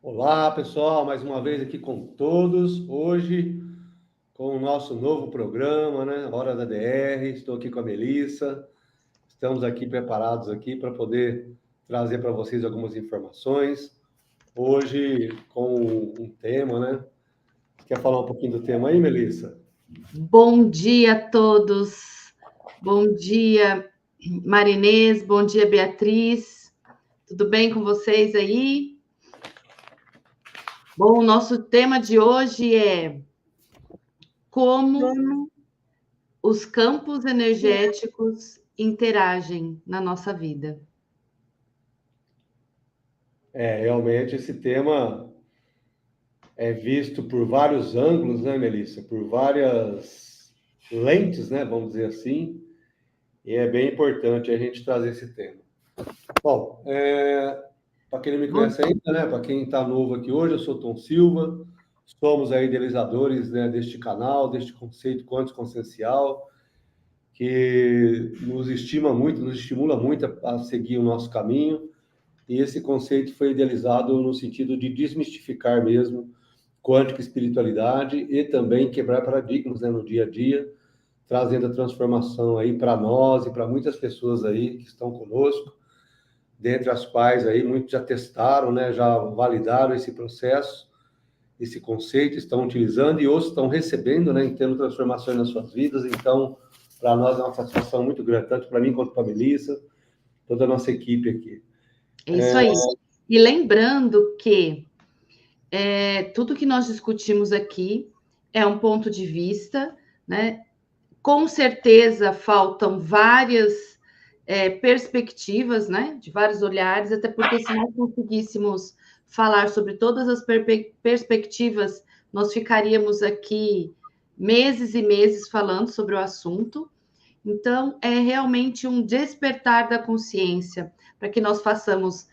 Olá, pessoal, mais uma vez aqui com todos. Hoje, com o nosso novo programa, né? Hora da DR. Estou aqui com a Melissa. Estamos aqui preparados aqui para poder trazer para vocês algumas informações. Hoje, com um tema, né? Quer falar um pouquinho do tema aí, Melissa? Bom dia a todos. Bom dia, Marinês. Bom dia, Beatriz. Tudo bem com vocês aí? Bom, o nosso tema de hoje é como os campos energéticos interagem na nossa vida. Realmente esse tema é visto por vários ângulos, né, Melissa? Por várias lentes, né? Vamos dizer assim. E é bem importante a gente trazer esse tema. Bom, para quem não me conhece ainda, né? Para quem está novo aqui hoje, eu sou Tom Silva. Somos aí idealizadores, né, deste canal, deste conceito quântico consciencial, que nos estimula muito a seguir o nosso caminho. E esse conceito foi idealizado no sentido de desmistificar mesmo quântica espiritualidade e também quebrar paradigmas, né, no dia a dia, trazendo a transformação aí para nós e para muitas pessoas aí que estão conosco, dentre as quais aí muitos já testaram, né, já validaram esse processo, esse conceito, estão utilizando e outros estão recebendo, né, e tendo transformações nas suas vidas. Então, para nós é uma satisfação muito grande, tanto para mim quanto para a Melissa, toda a nossa equipe aqui. É isso aí. E lembrando que tudo que nós discutimos aqui é um ponto de vista, né? Com certeza faltam várias perspectivas, né? De vários olhares, até porque se nós conseguíssemos falar sobre todas as perspectivas, nós ficaríamos aqui meses e meses falando sobre o assunto. Então, é realmente um despertar da consciência para que nós façamos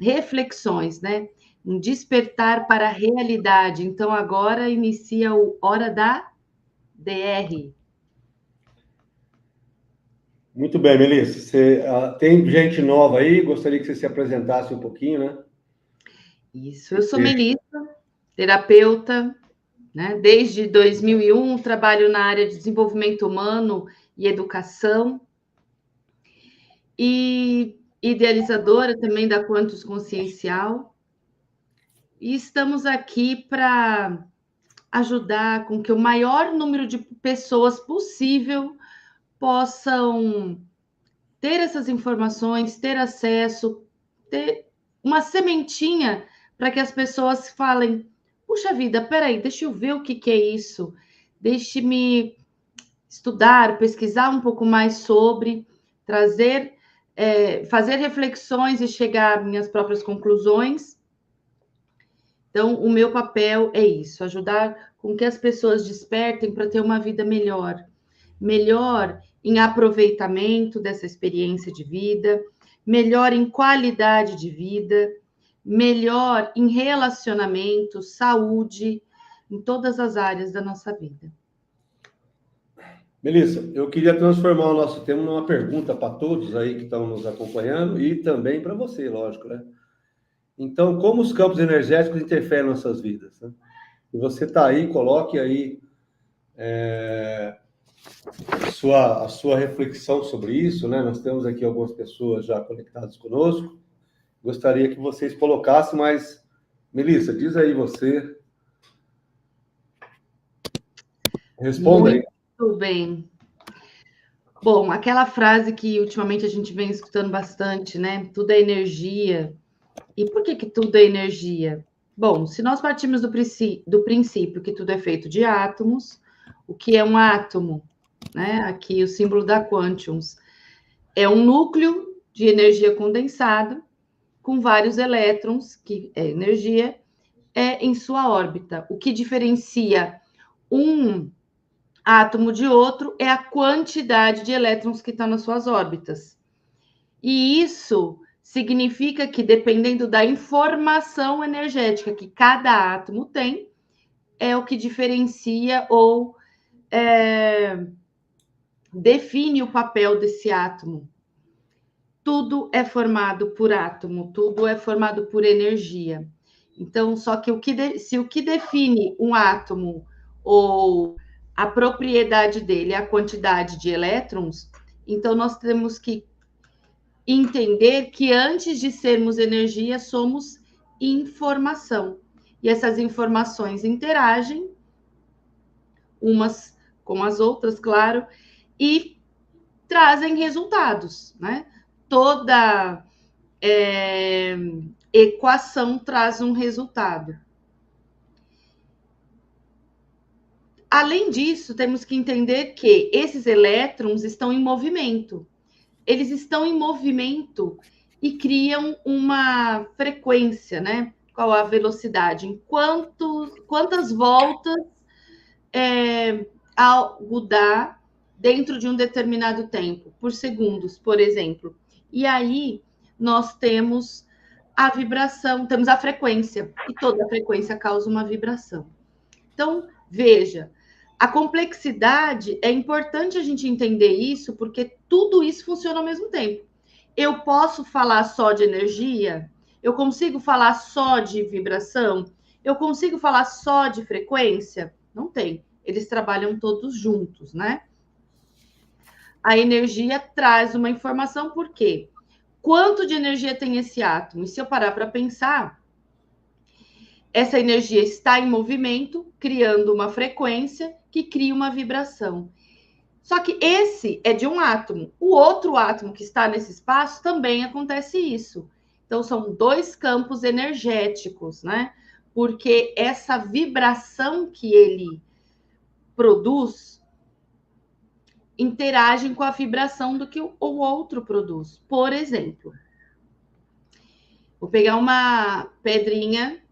reflexões, né? Um despertar para a realidade. Então, agora inicia o Hora da DR. Muito bem, Melissa. Tem gente nova aí, gostaria que você se apresentasse um pouquinho, né? Isso, eu sou Melissa, terapeuta, né? Desde 2001 trabalho na área de desenvolvimento humano e educação, e idealizadora também da Quantus Consciencial. E estamos aqui para ajudar com que o maior número de pessoas possível possam ter essas informações, ter acesso, ter uma sementinha para que as pessoas falem: puxa vida, peraí, deixa eu ver o que é isso, deixe-me estudar, pesquisar um pouco mais sobre, trazer, fazer reflexões e chegar às minhas próprias conclusões. Então, o meu papel é isso, ajudar com que as pessoas despertem para ter uma vida melhor. Melhor em aproveitamento dessa experiência de vida, melhor em qualidade de vida, melhor em relacionamento, saúde, em todas as áreas da nossa vida. Melissa, eu queria transformar o nosso tema numa pergunta para todos aí que estão nos acompanhando e também para você, lógico, né? Então, como os campos energéticos interferem nas nossas vidas, né? Se você está aí, coloque aí a sua reflexão sobre isso, né? Nós temos aqui algumas pessoas já conectadas conosco. Gostaria que vocês colocassem, mas, Melissa, diz aí você. Responda aí. Muito bem. Bom, aquela frase que ultimamente a gente vem escutando bastante, né? Tudo é energia. E por que tudo é energia? Bom, se nós partimos do princípio que tudo é feito de átomos, o que é um átomo? Né? Aqui o símbolo da Quantiums é um núcleo de energia condensado com vários elétrons, que é energia, em sua órbita. O que diferencia um átomo de outro é a quantidade de elétrons que estão nas suas órbitas. E isso significa que, dependendo da informação energética que cada átomo tem, é o que diferencia ou define o papel desse átomo. tudo é formado por átomo, tudo é formado por energia. Então, só que se o que define um átomo ou a propriedade dele é a quantidade de elétrons, então nós temos que entender que antes de sermos energia, somos informação. E essas informações interagem umas com as outras, claro, e trazem resultados, né? Toda equação traz um resultado. Além disso, temos que entender que esses elétrons estão em movimento. Eles estão em movimento e criam uma frequência, né? Qual a velocidade? Quantas voltas algo dá dentro de um determinado tempo, por segundos, por exemplo. E aí nós temos a vibração, temos a frequência, e toda frequência causa uma vibração. Então, veja, a complexidade, é importante a gente entender isso, porque tudo isso funciona ao mesmo tempo. Eu posso falar só de energia? Eu consigo falar só de vibração? Eu consigo falar só de frequência? Não tem. Eles trabalham todos juntos, né? A energia traz uma informação, por quê? Quanto de energia tem esse átomo? E se eu parar para pensar, essa energia está em movimento, criando uma frequência que cria uma vibração. Só que esse é de um átomo. O outro átomo que está nesse espaço também acontece isso. Então, são dois campos energéticos, né? Porque essa vibração que ele produz interagem com a vibração do que o outro produz. Por exemplo, vou pegar uma pedrinha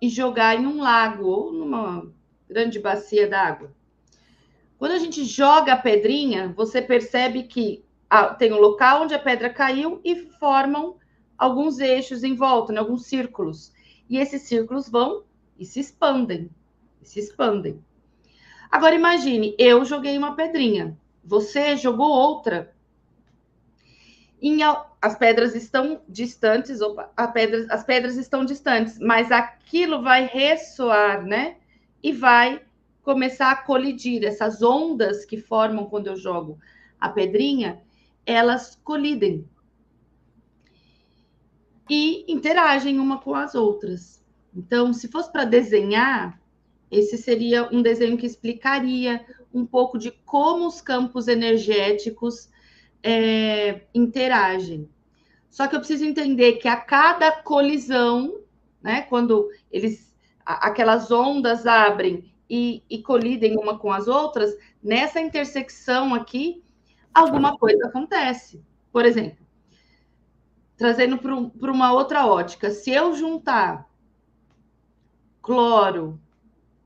e jogar em um lago ou numa grande bacia d'água. Quando a gente joga a pedrinha, você percebe que tem um local onde a pedra caiu e formam alguns eixos em volta, né, alguns círculos. E esses círculos vão e se expandem. Se expandem. Agora imagine, eu joguei uma pedrinha, você jogou outra. As pedras estão distantes, as pedras estão distantes, mas aquilo vai ressoar, né? E vai começar a colidir. Essas ondas que formam quando eu jogo a pedrinha, elas colidem e interagem uma com as outras. Então, se fosse para desenhar, esse seria um desenho que explicaria um pouco de como os campos energéticos interagem. Só que eu preciso entender que a cada colisão, né, quando aquelas ondas abrem e colidem uma com as outras, nessa intersecção aqui, alguma coisa acontece. Por exemplo, trazendo para uma outra ótica, se eu juntar cloro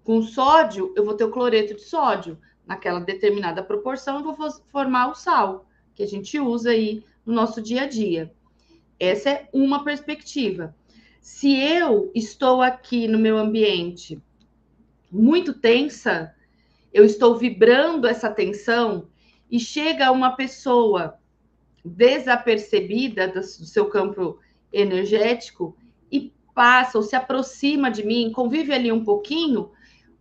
com sódio, eu vou ter o cloreto de sódio. Naquela determinada proporção, eu vou formar o sal, que a gente usa aí no nosso dia a dia. Essa é uma perspectiva. Se eu estou aqui no meu ambiente muito tensa, eu estou vibrando essa tensão e chega uma pessoa desapercebida do seu campo energético e passa ou se aproxima de mim, convive ali um pouquinho,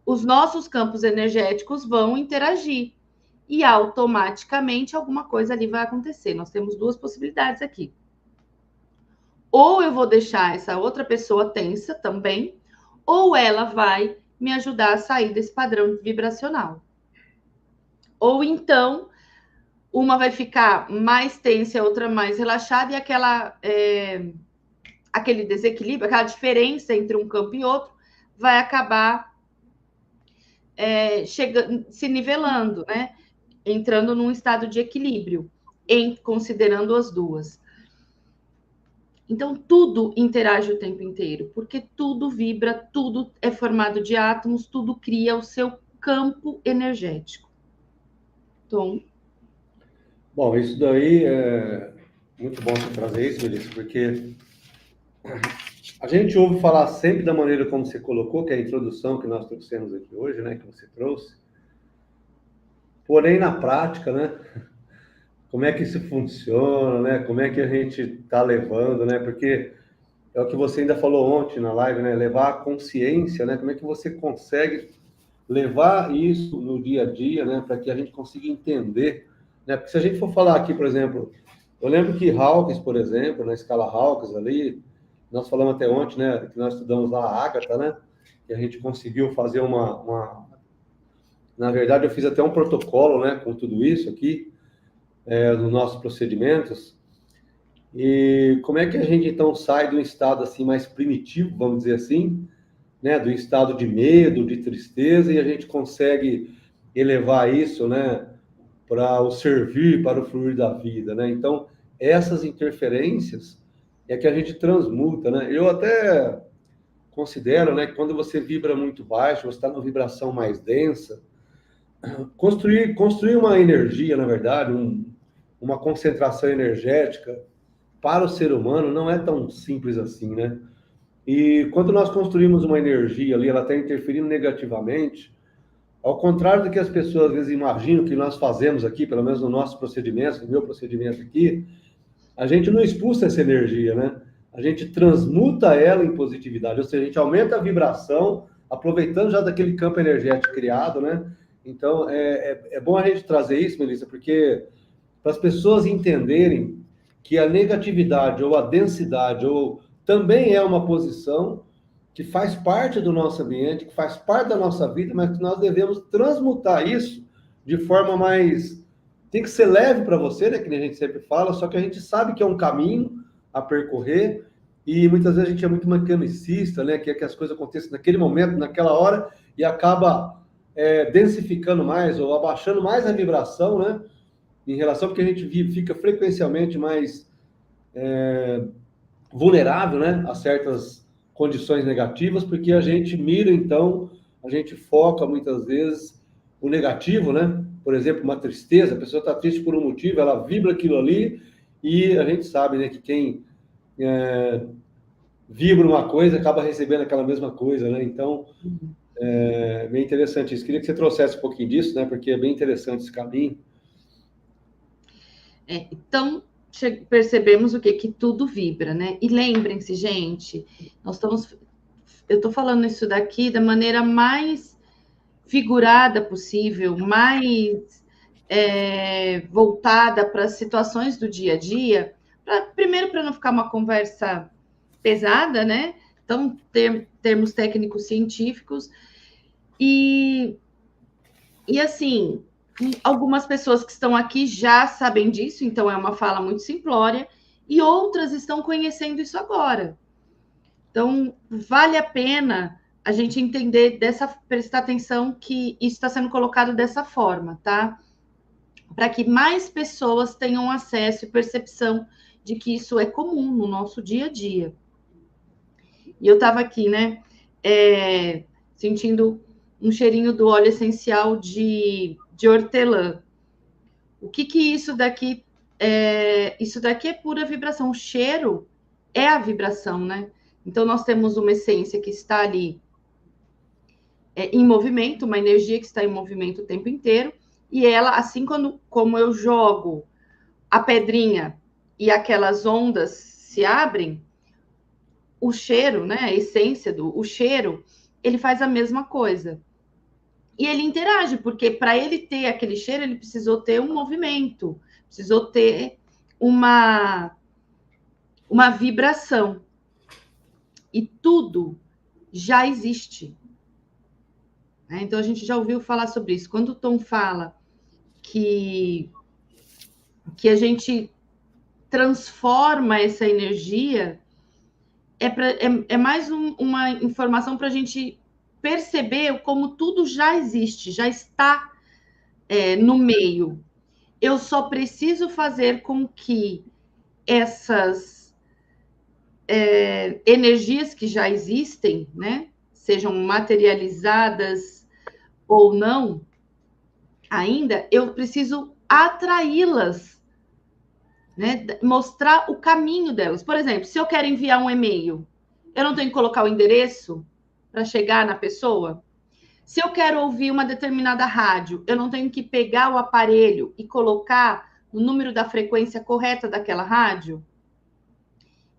os nossos campos energéticos vão interagir e automaticamente alguma coisa ali vai acontecer. Nós temos duas possibilidades aqui. Ou eu vou deixar essa outra pessoa tensa também, ou ela vai me ajudar a sair desse padrão vibracional. Ou então, uma vai ficar mais tensa, a outra mais relaxada, e aquele desequilíbrio, aquela diferença entre um campo e outro, vai acabar se nivelando, né? Entrando num estado de equilíbrio, considerando as duas. Então, tudo interage o tempo inteiro, porque tudo vibra, tudo é formado de átomos, tudo cria o seu campo energético. Tom? Bom, isso daí é muito bom você trazer isso, Melissa, porque a gente ouve falar sempre da maneira como você colocou, que é a introdução que nós trouxemos aqui hoje, né, que você trouxe. Porém, na prática, né, como é que isso funciona, né? Como é que a gente está levando, né? Porque é o que você ainda falou ontem na live, né? Levar a consciência, né? Como é que você consegue levar isso no dia a dia, né? Para que a gente consiga entender, né? Porque se a gente for falar aqui, por exemplo, eu lembro que Hawkins, por exemplo, na escala Hawkins ali, nós falamos até ontem, né? Que nós estudamos lá a Ágata, né? Que a gente conseguiu fazer na verdade, eu fiz até um protocolo, né? Com tudo isso aqui, nos nossos procedimentos. E como é que a gente então sai de um estado assim mais primitivo, vamos dizer assim, né, do estado de medo, de tristeza, e a gente consegue elevar isso, né, para o servir, para o fluir da vida, né? Então, essas interferências é que a gente transmuta, né? Eu até considero, né, que quando você vibra muito baixo, você está numa vibração mais densa, construir uma energia, na verdade, uma concentração energética para o ser humano não é tão simples assim, né? E quando nós construímos uma energia ali, ela está interferindo negativamente, ao contrário do que as pessoas às vezes imaginam que nós fazemos aqui, pelo menos no nosso procedimento, no meu procedimento aqui, a gente não expulsa essa energia, né? A gente transmuta ela em positividade, ou seja, a gente aumenta a vibração, aproveitando já daquele campo energético criado, né? Então, é bom a gente trazer isso, Melissa, porque para as pessoas entenderem que a negatividade ou a densidade ou também é uma posição que faz parte do nosso ambiente, que faz parte da nossa vida, mas que nós devemos transmutar isso de forma mais... Tem que ser leve para você, né? Que nem a gente sempre fala, só que a gente sabe que é um caminho a percorrer e muitas vezes a gente é muito mecanicista, né? Quer que as coisas aconteçam naquele momento, naquela hora e acaba densificando mais ou abaixando mais a vibração, né? Em relação, porque a gente fica frequencialmente mais vulnerável, né, a certas condições negativas, porque a gente mira, então, a gente foca muitas vezes o negativo, né? Por exemplo, uma tristeza, a pessoa está triste por um motivo, ela vibra aquilo ali, e a gente sabe, né, que quem vibra uma coisa acaba recebendo aquela mesma coisa, né? Então, é bem interessante isso. Queria que você trouxesse um pouquinho disso, né? Porque é bem interessante esse caminho. Então, percebemos o quê? Que tudo vibra, né? E lembrem-se, gente, eu estou falando isso daqui da maneira mais figurada possível, mais voltada para as situações do dia a dia, primeiro para não ficar uma conversa pesada, né? Então, termos técnicos científicos e assim, algumas pessoas que estão aqui já sabem disso, então é uma fala muito simplória, e outras estão conhecendo isso agora. Então, vale a pena a gente entender, prestar atenção que isso está sendo colocado dessa forma, tá? Para que mais pessoas tenham acesso e percepção de que isso é comum no nosso dia a dia. E eu estava aqui, né, sentindo um cheirinho do óleo essencial de hortelã. O que isso daqui é? Isso daqui é pura vibração. O cheiro é a vibração, né? Então, nós temos uma essência que está ali em movimento, uma energia que está em movimento o tempo inteiro, e ela, assim como eu jogo a pedrinha e aquelas ondas se abrem, o cheiro, né? A essência o cheiro, ele faz a mesma coisa. E ele interage, porque para ele ter aquele cheiro, ele precisou ter um movimento, precisou ter uma vibração. E tudo já existe. Né? Então, a gente já ouviu falar sobre isso. Quando o Tom fala que a gente transforma essa energia, é mais uma informação para a gente perceber como tudo já existe, já está no meio. Eu só preciso fazer com que essas energias que já existem, né, sejam materializadas ou não, ainda, eu preciso atraí-las, né, mostrar o caminho delas. Por exemplo, se eu quero enviar um e-mail, eu não tenho que colocar o endereço para chegar na pessoa? Se eu quero ouvir uma determinada rádio, eu não tenho que pegar o aparelho e colocar no número da frequência correta daquela rádio?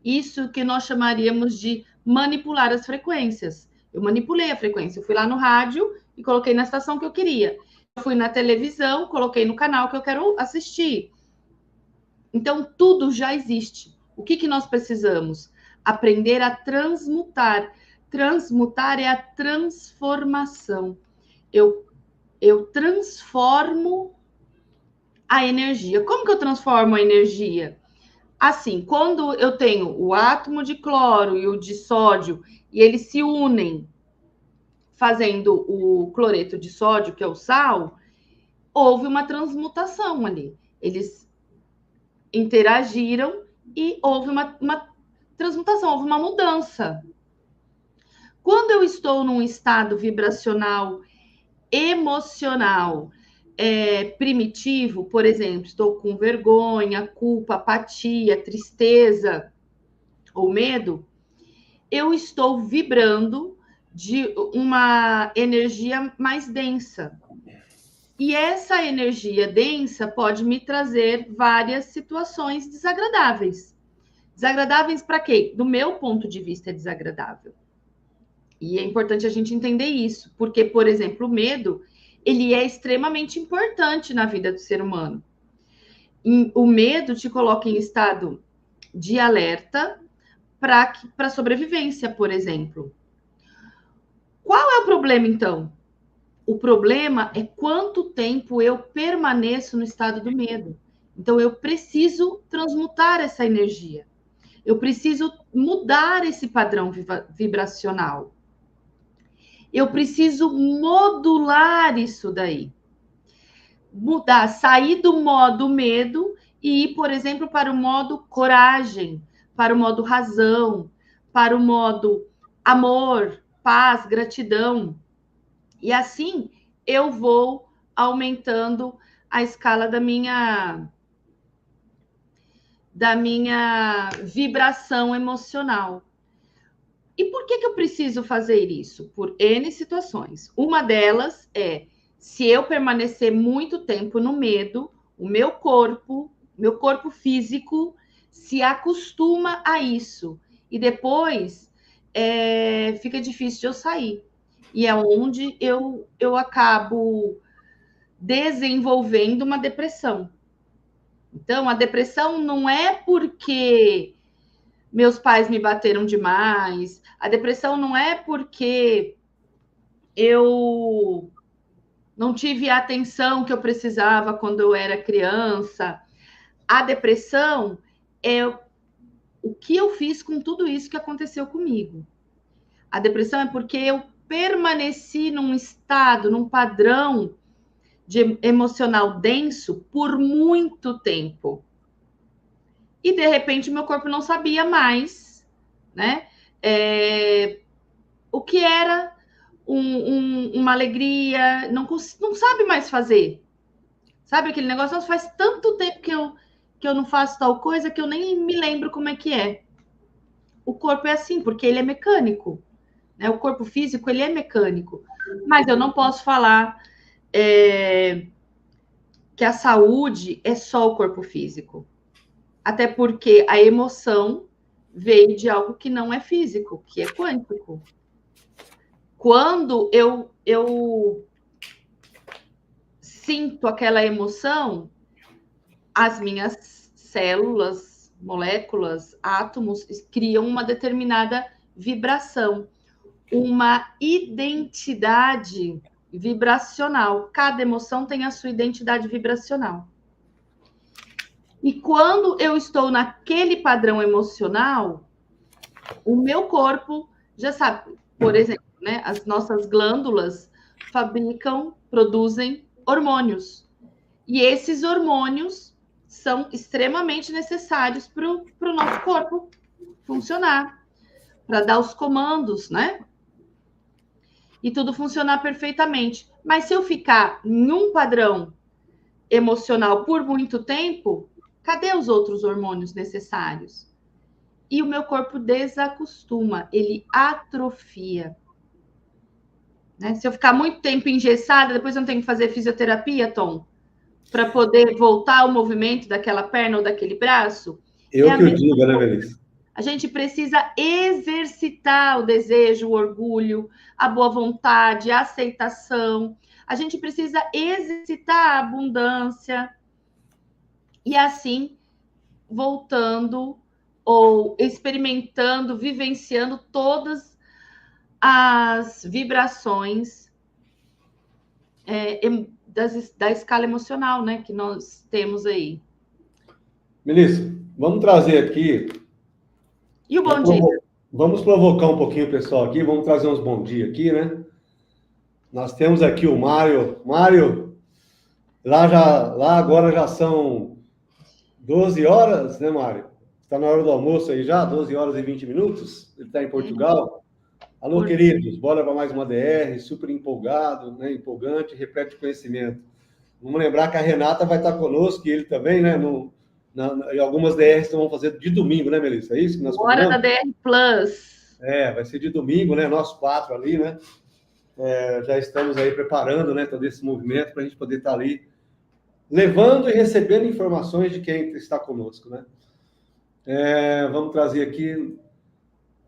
Isso que nós chamaríamos de manipular as frequências. Eu manipulei a frequência, eu fui lá no rádio e coloquei na estação que eu queria. Eu fui na televisão, coloquei no canal que eu quero assistir. Então, tudo já existe. O que nós precisamos? Aprender a transmutar. Transmutar é a transformação. Eu transformo a energia. Como que eu transformo a energia? Assim, quando eu tenho o átomo de cloro e o de sódio, e eles se unem, fazendo o cloreto de sódio, que é o sal, houve uma transmutação ali. Eles interagiram e houve uma transmutação, houve uma mudança. Quando eu estou num estado vibracional emocional primitivo, por exemplo, estou com vergonha, culpa, apatia, tristeza ou medo, eu estou vibrando de uma energia mais densa. E essa energia densa pode me trazer várias situações desagradáveis. Desagradáveis para quê? Do meu ponto de vista, é desagradável. E é importante a gente entender isso, porque, por exemplo, o medo, ele é extremamente importante na vida do ser humano. O medo te coloca em estado de alerta para sobrevivência, por exemplo. Qual é o problema, então? O problema é quanto tempo eu permaneço no estado do medo. Então, eu preciso transmutar essa energia. Eu preciso mudar esse padrão vibracional. Eu preciso modular isso daí. Mudar, sair do modo medo e ir, por exemplo, para o modo coragem, para o modo razão, para o modo amor, paz, gratidão. E assim eu vou aumentando a escala da minha vibração emocional. E por que eu preciso fazer isso? Por N situações. Uma delas é, se eu permanecer muito tempo no medo, o meu corpo físico, se acostuma a isso. E depois fica difícil de eu sair. E é onde eu acabo desenvolvendo uma depressão. Então, a depressão não é porque meus pais me bateram demais. A depressão não é porque eu não tive a atenção que eu precisava quando eu era criança. A depressão é o que eu fiz com tudo isso que aconteceu comigo. A depressão é porque eu permaneci num estado, num padrão emocional denso por muito tempo. E, de repente, meu corpo não sabia mais, né? O que era uma alegria, não sabe mais fazer. Sabe aquele negócio? Nossa, faz tanto tempo que eu não faço tal coisa que eu nem me lembro como é que é. O corpo é assim, porque ele é mecânico. Né? O corpo físico, ele é mecânico. Mas eu não posso falar que a saúde é só o corpo físico. Até porque a emoção veio de algo que não é físico, que é quântico. Quando eu sinto aquela emoção, as minhas células, moléculas, átomos criam uma determinada vibração, uma identidade vibracional. Cada emoção tem a sua identidade vibracional. E quando eu estou naquele padrão emocional, o meu corpo já sabe, por exemplo, né, as nossas glândulas produzem hormônios. E esses hormônios são extremamente necessários para o nosso corpo funcionar, para dar os comandos, né? E tudo funcionar perfeitamente. Mas se eu ficar em um padrão emocional por muito tempo, cadê os outros hormônios necessários? E o meu corpo desacostuma, ele atrofia. Né? Se eu ficar muito tempo engessada, depois eu não tenho que fazer fisioterapia, Tom? para poder voltar o movimento daquela perna ou daquele braço? É Eu a que o mesma diga, né, coisa. Melissa? A gente precisa exercitar o desejo, o orgulho, a boa vontade, a aceitação. A gente precisa exercitar a abundância. E assim, voltando ou experimentando, vivenciando todas as vibrações da escala emocional, né, que nós temos aí. Melissa, vamos trazer aqui, E o bom dia? vamos provocar um pouquinho o pessoal aqui, vamos trazer uns bom dia aqui, né? Nós temos aqui o Mário. Mário, lá agora já são 12 horas, né, Mário? Está na hora do almoço aí já, 12 horas e 20 minutos. Ele está em Portugal. Alô, queridos, bora para mais uma DR, super empolgado, né? Empolgante, repete conhecimento. Vamos lembrar que a Renata vai estar conosco, e ele também, né? E algumas DRs vão fazer de domingo, né, Melissa? É isso que nós Hora da combinamos? DR Plus. Vai ser de domingo, né? Nós quatro ali, né? Já estamos aí preparando, né, todo esse movimento para a gente poder estar ali levando e recebendo informações de quem está conosco, né? Vamos trazer aqui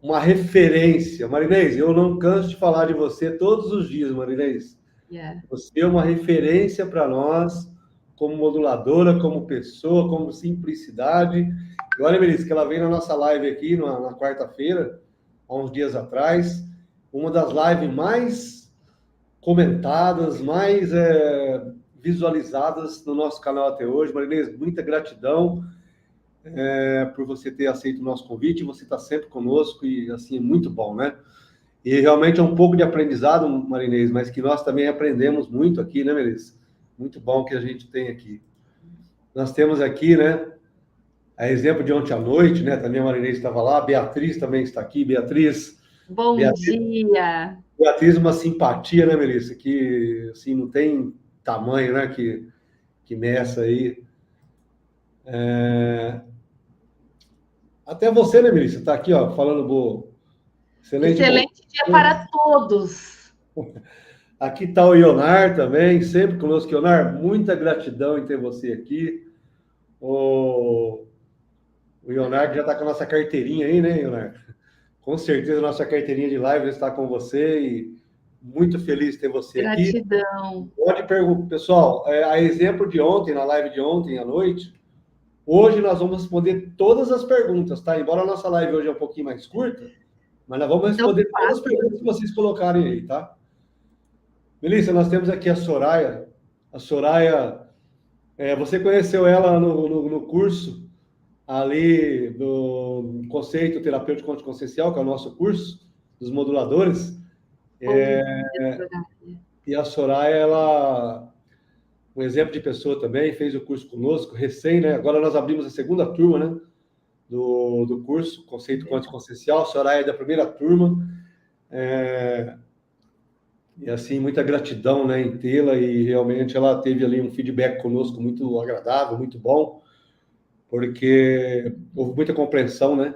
uma referência. Marinês, eu não canso de falar de você todos os dias, Marinês. Yeah. Você é uma referência para nós, como moduladora, como pessoa, como simplicidade. E olha, Melissa, que ela veio na nossa live aqui na quarta-feira, há uns dias atrás, uma das lives mais comentadas, mais visualizadas no nosso canal até hoje. Marinês, muita gratidão por você ter aceito o nosso convite, você está sempre conosco e, assim, é muito bom, né? E realmente é um pouco de aprendizado, Marinês, mas que nós também aprendemos muito aqui, né, Melissa? Muito bom que a gente tem aqui. Nós temos aqui, né, a exemplo de ontem à noite, né, também a Marinês estava lá, a Beatriz também está aqui. Beatriz, dia! Beatriz, uma simpatia, né, Melissa? Que, assim, não tem tamanho, né, que meça aí. Até você, né, Melissa? Está aqui, ó, falando boa. Excelente dia para todos. Aqui está o Ionar também, sempre conosco. Ionar, muita gratidão em ter você aqui. O Ionar já está com a nossa carteirinha aí, né, Ionar? Com certeza a nossa carteirinha de live está com você e muito feliz de ter você aqui. Gratidão. Pode perguntar, pessoal, a exemplo de ontem, na live de ontem à noite, hoje nós vamos responder todas as perguntas, tá? Embora a nossa live hoje é um pouquinho mais curta, mas nós vamos responder todas as perguntas que vocês colocarem aí, tá? Melissa, nós temos aqui a Soraya. A Soraya, você conheceu ela no curso ali do Conceito Terapêutico Anticonsciencial, que é o nosso curso dos moduladores. E a Soraya, ela, um exemplo de pessoa também, fez o curso conosco, recém, né? Agora nós abrimos a segunda turma, né? Do curso Conceito Anticonsciencial. A Soraya é da primeira turma. E assim, muita gratidão, né, em tê-la, e realmente ela teve ali um feedback conosco muito agradável, muito bom, porque houve muita compreensão, né,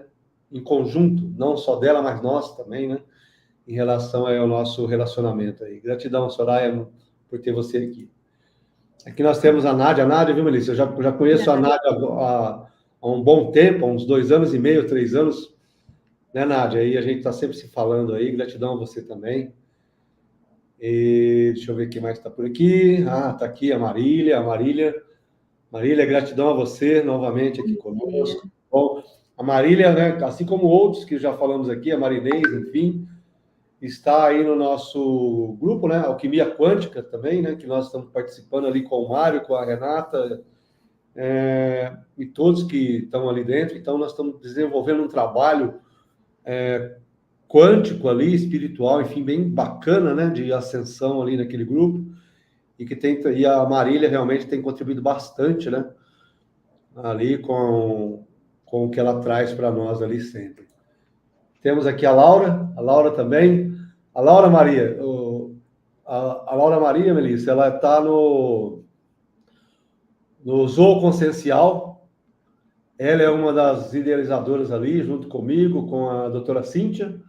em conjunto, não só dela, mas nós também, né, em relação ao nosso relacionamento aí. Gratidão, Soraya, por ter você aqui. Aqui nós temos a Nádia, viu, Melissa? Eu já conheço a Nádia há um bom tempo, há uns 2 anos e meio, 3 anos, né, Nádia? Aí a gente está sempre se falando aí, gratidão a você também. E deixa eu ver quem mais está por aqui. Está aqui a Marília. Marília, gratidão a você novamente aqui conosco. Bom, a Marília, né, assim como outros que já falamos aqui, a Marinês, enfim, está aí no nosso grupo, né, Alquimia Quântica também, né, que nós estamos participando ali com o Mário, com a Renata, e todos que estão ali dentro. Então, nós estamos desenvolvendo um trabalho quântico ali, espiritual, enfim, bem bacana, né, de ascensão ali naquele grupo, e a Marília realmente tem contribuído bastante, né, ali com o que ela traz para nós ali sempre. Temos aqui a Laura também. A Laura Maria, a Laura Maria, Melissa, ela está no Zoo Consciencial. Ela é uma das idealizadoras ali, junto comigo, com a doutora Cíntia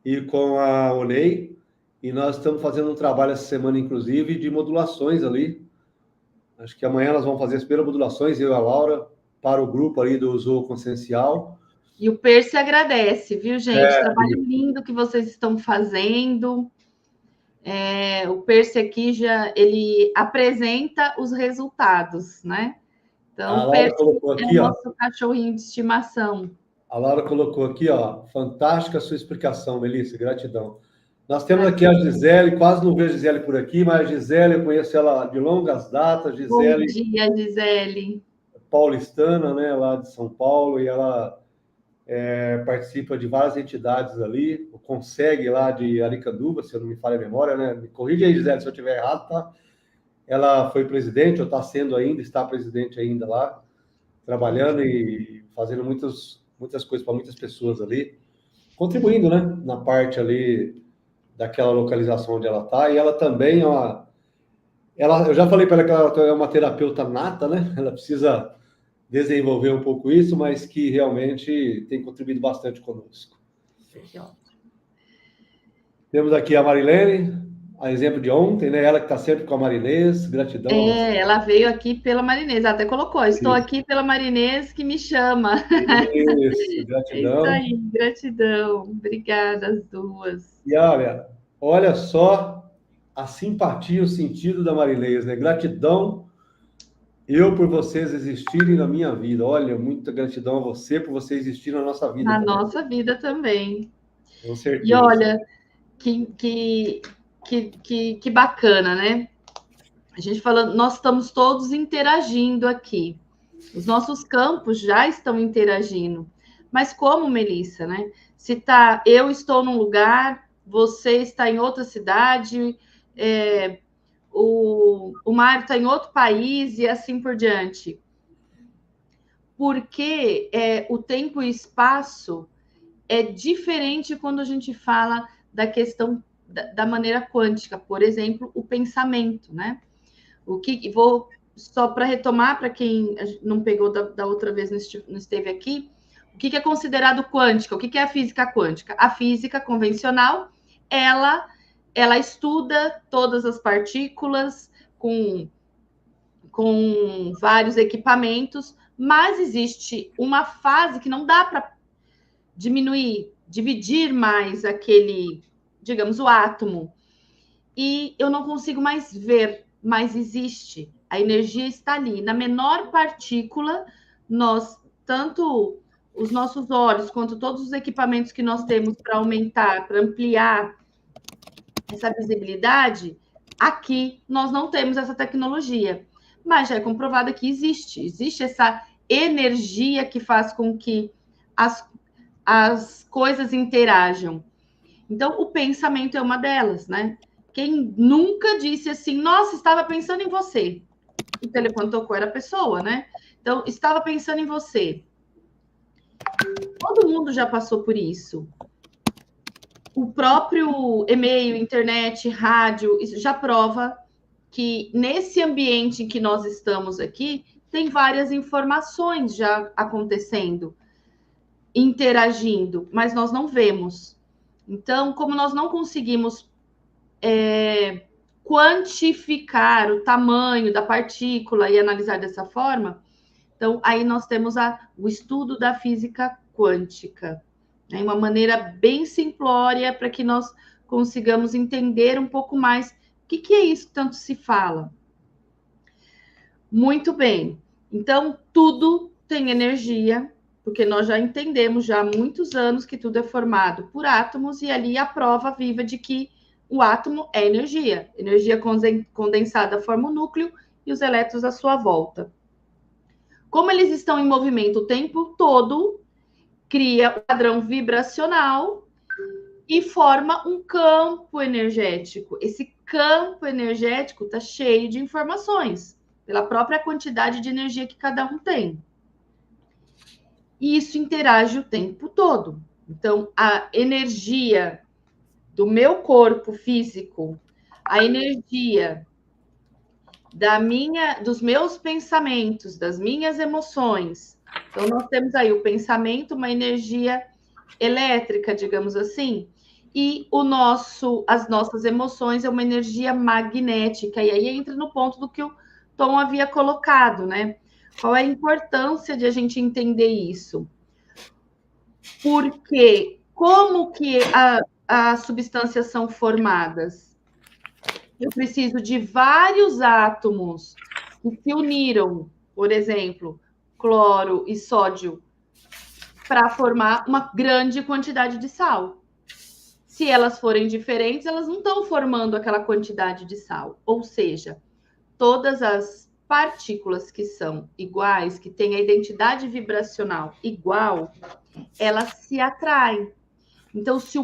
e com a Onei, e nós estamos fazendo um trabalho essa semana, inclusive, de modulações ali, Acho que amanhã nós vamos fazer as primeiras modulações, eu e a Laura, para o grupo ali do Zoo Consciencial. E o Percy agradece, viu, gente? É, Trabalho lindo que vocês estão fazendo. O Percy aqui ele apresenta os resultados, né? Então, a o Laura Percy colocou é o aqui, ó. nosso cachorrinho de estimação. A Laura colocou aqui, ó. Fantástica a sua explicação, Melissa. Gratidão. Nós temos aqui a Gisele, quase não vejo a Gisele por aqui, mas a Gisele, eu conheço ela de longas datas. Bom Gisele dia, Gisele. paulistana, né, lá de São Paulo, e ela participa de várias entidades ali, o Consegue lá de Aricanduva, se eu não me falha a memória, né? Me corrija aí, Gisele, se eu estiver errado, tá? Ela foi presidente, ou está sendo ainda, está presidente ainda lá, trabalhando e fazendo muitas coisas para muitas pessoas ali, contribuindo, né, na parte ali daquela localização onde ela está, e ela também é eu já falei para ela que ela é uma terapeuta nata, né? Ela precisa desenvolver um pouco isso, mas que realmente tem contribuído bastante conosco. Temos aqui a Marilene, a exemplo de ontem, né? Ela que está sempre com a Marinês, gratidão a você. Ela veio aqui pela Marinês, até colocou, estou aqui pela Marinês que me chama. Isso, É isso gratidão. aí, gratidão. Obrigada, as duas. E olha só a simpatia, o sentido da Marinês, né? Gratidão eu por vocês existirem na minha vida. Olha, muita gratidão a você por você existir na nossa vida Na também. nossa vida também. Com E certeza. olha, que bacana, né? A gente falando, nós estamos todos interagindo aqui. Os nossos campos já estão interagindo. Mas como, Melissa, né? Se eu estou num lugar, você está em outra cidade, o Mário está em outro país e assim por diante. Porque o tempo e espaço é diferente quando a gente fala da questão da maneira quântica, por exemplo, o pensamento, né? Vou só para retomar, para quem não pegou da outra vez, não esteve aqui, o que é considerado quântica? O que é a física quântica? A física convencional, ela estuda todas as partículas com vários equipamentos, mas existe uma fase que não dá para dividir mais aquele, digamos, o átomo. E eu não consigo mais ver, mas existe. A energia está ali. Na menor partícula, tanto os nossos olhos, quanto todos os equipamentos que nós temos para aumentar, para ampliar essa visibilidade, aqui nós não temos essa tecnologia. Mas já é comprovado que existe essa energia que faz com que as coisas interajam. Então, o pensamento é uma delas, né? Quem nunca disse assim, nossa, estava pensando em você. O telefone tocou, era a pessoa, né? Então, estava pensando em você. Todo mundo já passou por isso. O próprio e-mail, internet, rádio, isso já prova que nesse ambiente em que nós estamos aqui, tem várias informações já acontecendo, interagindo, mas nós não vemos. Então, como nós não conseguimos quantificar o tamanho da partícula e analisar dessa forma, então aí nós temos o estudo da física quântica, né? Uma maneira bem simplória para que nós consigamos entender um pouco mais o que é isso que tanto se fala. Muito bem. Então, tudo tem energia, porque nós já entendemos já há muitos anos que tudo é formado por átomos, e ali a prova viva de que o átomo é energia. Energia condensada forma o núcleo e os elétrons à sua volta. Como eles estão em movimento o tempo todo, cria um padrão vibracional e forma um campo energético. Esse campo energético está cheio de informações, pela própria quantidade de energia que cada um tem. E isso interage o tempo todo. Então, a energia do meu corpo físico, a energia dos meus pensamentos, das minhas emoções. Então, nós temos aí o pensamento, uma energia elétrica, digamos assim, e as nossas emoções é uma energia magnética. E aí entra no ponto do que o Tom havia colocado, né? Qual é a importância de a gente entender isso? Porque como que as substâncias são formadas? Eu preciso de vários átomos que se uniram, por exemplo, cloro e sódio, para formar uma grande quantidade de sal. Se elas forem diferentes, elas não estão formando aquela quantidade de sal. Ou seja, todas as partículas que são iguais, que têm a identidade vibracional igual, elas se atraem. Então, se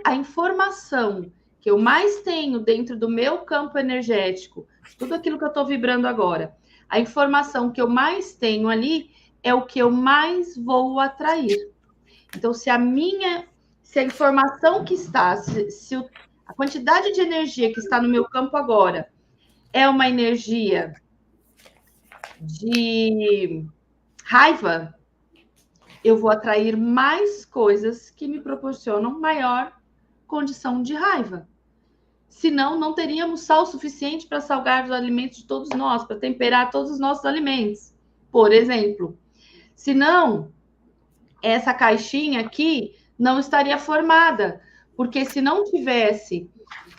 a informação que eu mais tenho dentro do meu campo energético, tudo aquilo que eu estou vibrando agora, a informação que eu mais tenho ali é o que eu mais vou atrair. Então, se a informação que está, a quantidade de energia que está no meu campo agora é uma energia de raiva, eu vou atrair mais coisas que me proporcionam maior condição de raiva. Senão, não teríamos sal suficiente para salgar os alimentos de todos nós, para temperar todos os nossos alimentos, por exemplo. Senão, essa caixinha aqui não estaria formada, porque se não tivesse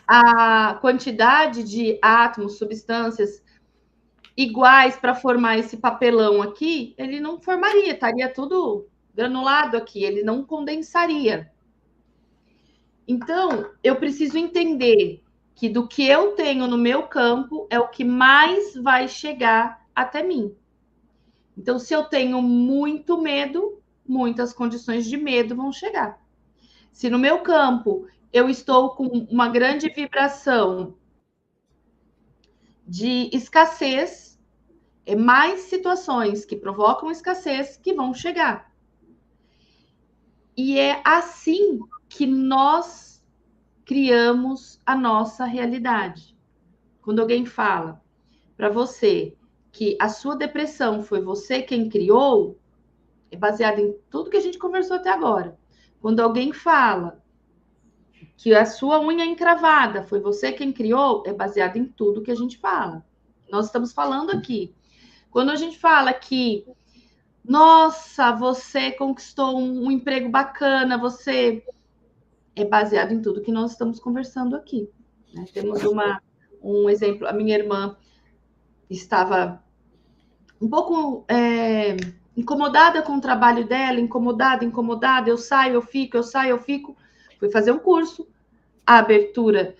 a quantidade de átomos, substâncias iguais para formar esse papelão aqui, ele não formaria, estaria tudo granulado aqui, ele não condensaria. Então, eu preciso entender que do que eu tenho no meu campo é o que mais vai chegar até mim. Então, se eu tenho muito medo, muitas condições de medo vão chegar. Se no meu campo eu estou com uma grande vibração de escassez, é mais situações que provocam escassez que vão chegar. E é assim que nós criamos a nossa realidade. Quando alguém fala para você que a sua depressão foi você quem criou, é baseado em tudo que a gente conversou até agora. Quando alguém fala que a sua unha encravada foi você quem criou, é baseado em tudo que a gente fala. Nós estamos falando aqui. Quando a gente fala que, nossa, você conquistou um emprego bacana, você é baseado em tudo que nós estamos conversando aqui. Né? Temos um exemplo, a minha irmã estava um pouco incomodada com o trabalho dela, incomodada, eu saio, eu fico. Fui fazer um curso, a abertura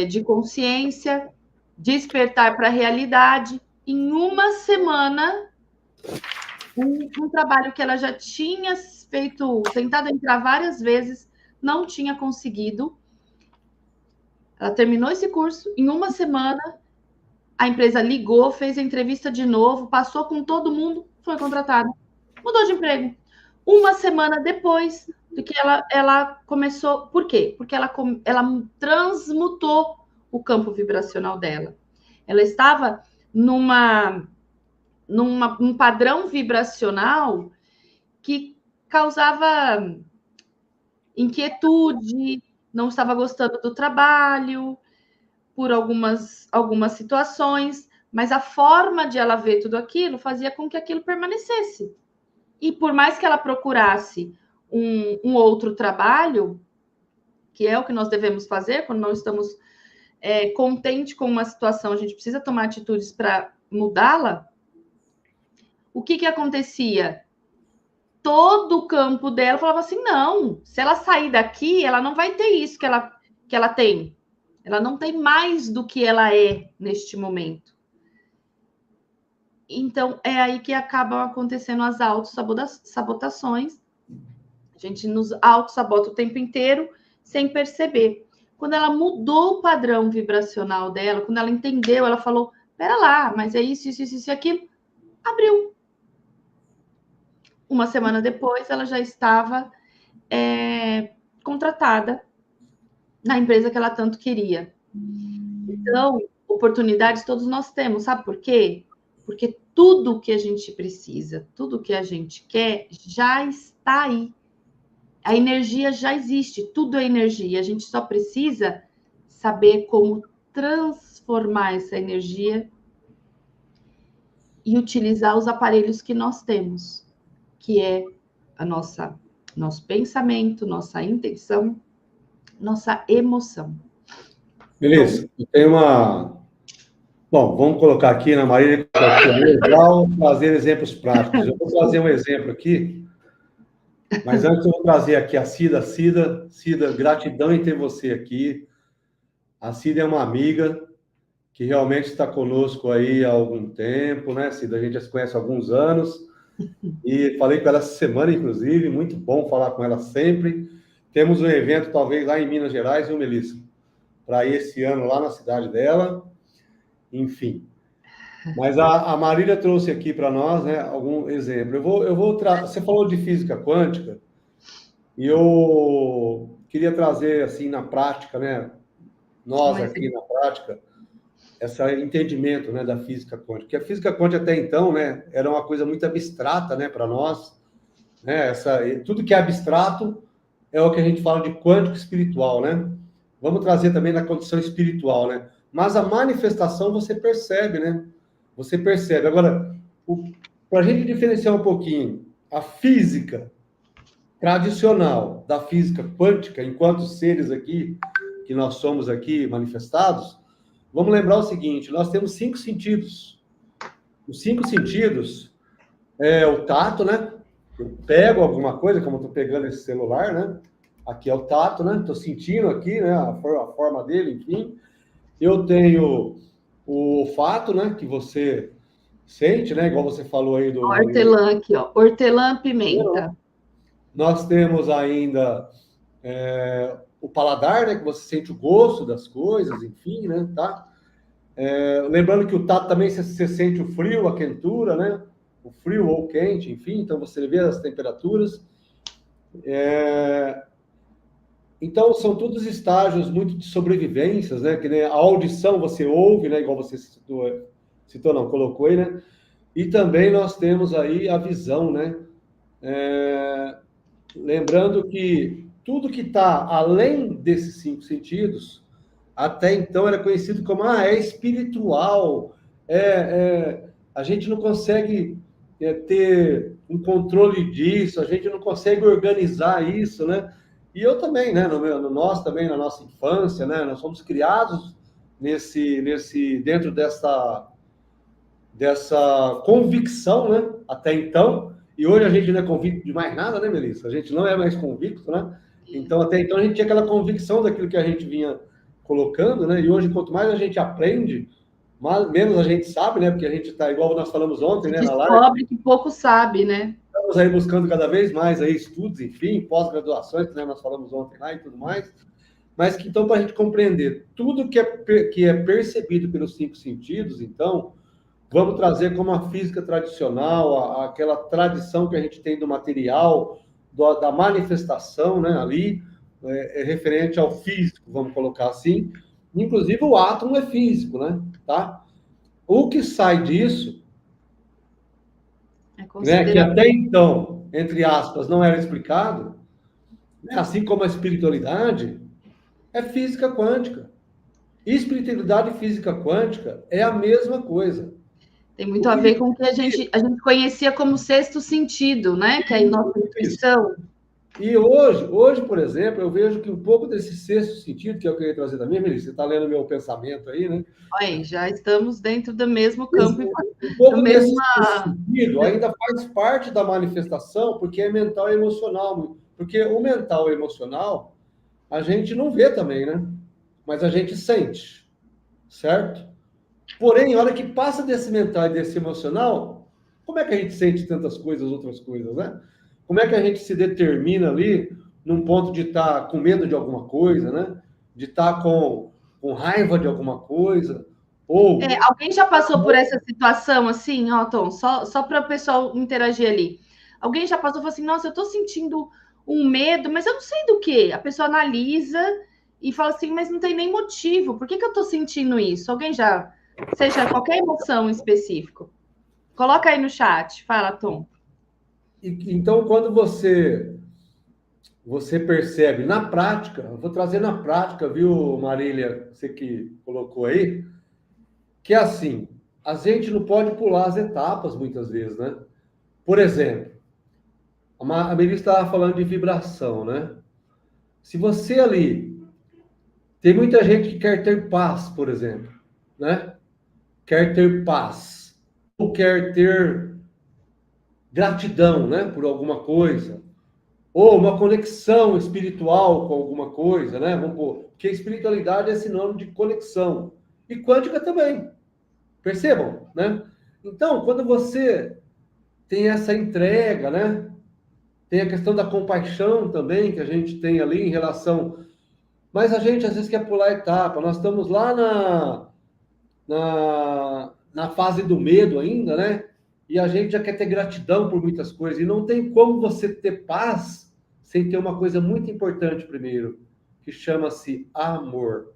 de consciência, despertar para a realidade. Em uma semana, um trabalho que ela já tinha feito, tentado entrar várias vezes, não tinha conseguido. Ela terminou esse curso, em uma semana, a empresa ligou, fez a entrevista de novo, passou com todo mundo, foi contratada. Mudou de emprego. Uma semana depois do que ela começou. Por quê? Porque ela transmutou o campo vibracional dela. Ela estava num padrão vibracional que causava inquietude, não estava gostando do trabalho, por algumas situações, mas a forma de ela ver tudo aquilo fazia com que aquilo permanecesse. E por mais que ela procurasse um outro trabalho, que é o que nós devemos fazer quando não estamos contentes com uma situação, a gente precisa tomar atitudes para mudá-la. O que acontecia? Todo o campo dela falava assim, não, se ela sair daqui, ela não vai ter isso que ela tem. Ela não tem mais do que ela é neste momento. Então, é aí que acabam acontecendo as autossabotações. A gente nos autossabota o tempo inteiro, sem perceber. Quando ela mudou o padrão vibracional dela, quando ela entendeu, ela falou, pera lá, mas é isso e aquilo, abriu. Uma semana depois, ela já estava contratada na empresa que ela tanto queria. Então, oportunidades todos nós temos, sabe por quê? Porque tudo que a gente precisa, tudo que a gente quer, já está aí. A energia já existe, tudo é energia. A gente só precisa saber como transformar essa energia e utilizar os aparelhos que nós temos, que é nosso pensamento, nossa intenção, nossa emoção. Beleza. Eu tenho uma... Bom, vamos colocar aqui na Marília, que é legal, trazer exemplos práticos. Eu vou trazer um exemplo aqui, mas antes eu vou trazer aqui a Cida. Cida, gratidão em ter você aqui. A Cida é uma amiga que realmente está conosco aí há algum tempo, né, Cida? A gente já se conhece há alguns anos. E falei com ela essa semana, inclusive, muito bom falar com ela sempre. Temos um evento, talvez, lá em Minas Gerais, viu, Melissa? Para esse ano, lá na cidade dela. Enfim. Mas a Marília trouxe aqui para nós, né, algum exemplo. Você falou de física quântica, e eu queria trazer, assim, na prática, né, nós aqui na prática, esse entendimento, né, da física quântica. Porque a física quântica até então, né, era uma coisa muito abstrata, né, para nós, né, tudo que é abstrato é o que a gente fala de quântico espiritual, né? Vamos trazer também na condição espiritual, né? Mas a manifestação você percebe, né? Você percebe. Agora, para a gente diferenciar um pouquinho a física tradicional da física quântica, enquanto seres aqui, que nós somos aqui manifestados, vamos lembrar o seguinte, nós temos 5 sentidos. Os 5 sentidos é o tato, né? Eu pego alguma coisa, como eu estou pegando esse celular, né? Aqui é o tato, né? Estou sentindo aqui, né? A forma dele, enfim. Eu tenho o olfato, né? Que você sente, né? Igual você falou aí do... Hortelã aqui, ó. Hortelã, pimenta. Nós temos ainda o paladar, né? Que você sente o gosto das coisas, enfim, né? Tá? Lembrando que o tato também você sente o frio, a quentura, né? O frio ou quente, enfim, então você vê as temperaturas. Então, são todos estágios muito de sobrevivências, né? Que nem a audição você ouve, né? Igual você citou não, colocou aí, né? E também nós temos aí a visão, né? Lembrando que tudo que está além desses 5 sentidos, até então era conhecido como é espiritual, a gente não consegue ter um controle disso, a gente não consegue organizar isso, né? E eu também, né? Nós também, na nossa infância, né? Nós fomos criados dentro dessa convicção, né? Até então, e hoje a gente não é convicto de mais nada, né, Melissa? A gente não é mais convicto, né? Então, até então, a gente tinha aquela convicção daquilo que a gente vinha colocando, né? E hoje, quanto mais a gente aprende, menos a gente sabe, né? Porque a gente está, igual nós falamos ontem, né, na live. Descobre que pouco sabe, né? Estamos aí buscando cada vez mais aí estudos, enfim, pós-graduações, que, né, nós falamos ontem lá e tudo mais. Mas que, então, para a gente compreender tudo que é percebido pelos 5 sentidos, então, vamos trazer como a física tradicional, aquela tradição que a gente tem do material, da manifestação, né, ali, referente ao físico, vamos colocar assim. Inclusive, o átomo é físico, né? Tá? O que sai disso, né, que até então, entre aspas, não era explicado, né, assim como a espiritualidade, é física quântica. Espiritualidade e física quântica é a mesma coisa. Tem muito a ver com o que a gente conhecia como sexto sentido, né? Que é a nossa intuição. E hoje, por exemplo, eu vejo que um pouco desse sexto sentido, que eu queria trazer também, Melissa, você está lendo meu pensamento aí, né? Olha, já estamos dentro do mesmo campo. Um pouco desse sentido ainda faz parte da manifestação, porque é mental e emocional. Porque o mental e emocional, a gente não vê também, né? Mas a gente sente, certo? Porém, a hora que passa desse mental e desse emocional, como é que a gente sente tantas coisas, outras coisas, né? Como é que a gente se determina ali num ponto de estar com medo de alguma coisa, né? De estar com raiva de alguma coisa, ou... alguém já passou por essa situação assim, ó, Tom, só para o pessoal interagir ali. Alguém já passou e falou assim, nossa, eu estou sentindo um medo, mas eu não sei do que. A pessoa analisa e fala assim, mas não tem nem motivo. Por que eu estou sentindo isso? Alguém já... Seja qualquer emoção específica. Coloca aí no chat. Fala, Tom. Então, quando você percebe na prática, eu vou trazer na prática, viu, Marília, você que colocou aí, que é assim, a gente não pode pular as etapas muitas vezes, né? Por exemplo, a Melissa estava falando de vibração, né? Se você ali tem muita gente que quer ter paz, por exemplo, né? Quer ter paz ou quer ter gratidão, né, por alguma coisa, ou uma conexão espiritual com alguma coisa, né? Vamos pôr, porque espiritualidade é sinônimo de conexão e quântica também. Percebam, né? Então, quando você tem essa entrega, né? Tem a questão da compaixão também que a gente tem ali em relação, mas a gente às vezes quer pular a etapa. Nós estamos lá na fase do medo ainda, né? E a gente já quer ter gratidão por muitas coisas. E não tem como você ter paz sem ter uma coisa muito importante primeiro, que chama-se amor.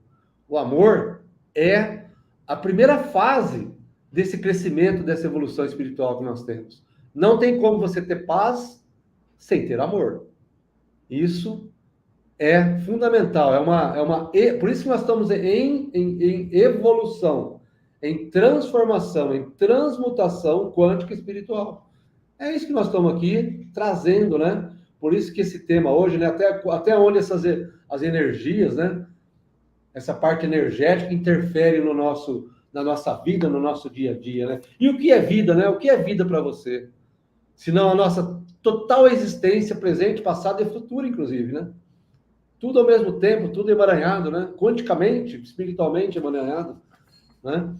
O amor é a primeira fase desse crescimento, dessa evolução espiritual que nós temos. Não tem como você ter paz sem ter amor. Isso é fundamental. Por isso que nós estamos em evolução, em transformação, em transmutação quântica e espiritual. É isso que nós estamos aqui trazendo, né? Por isso que esse tema hoje, né? Até onde as energias, né? Essa parte energética interfere na nossa vida, no nosso dia a dia, né? E o que é vida, né? O que é vida para você? Senão a nossa total existência, presente, passado e futuro, inclusive, né? Tudo ao mesmo tempo, tudo emaranhado, né? Quanticamente, espiritualmente emaranhado, né?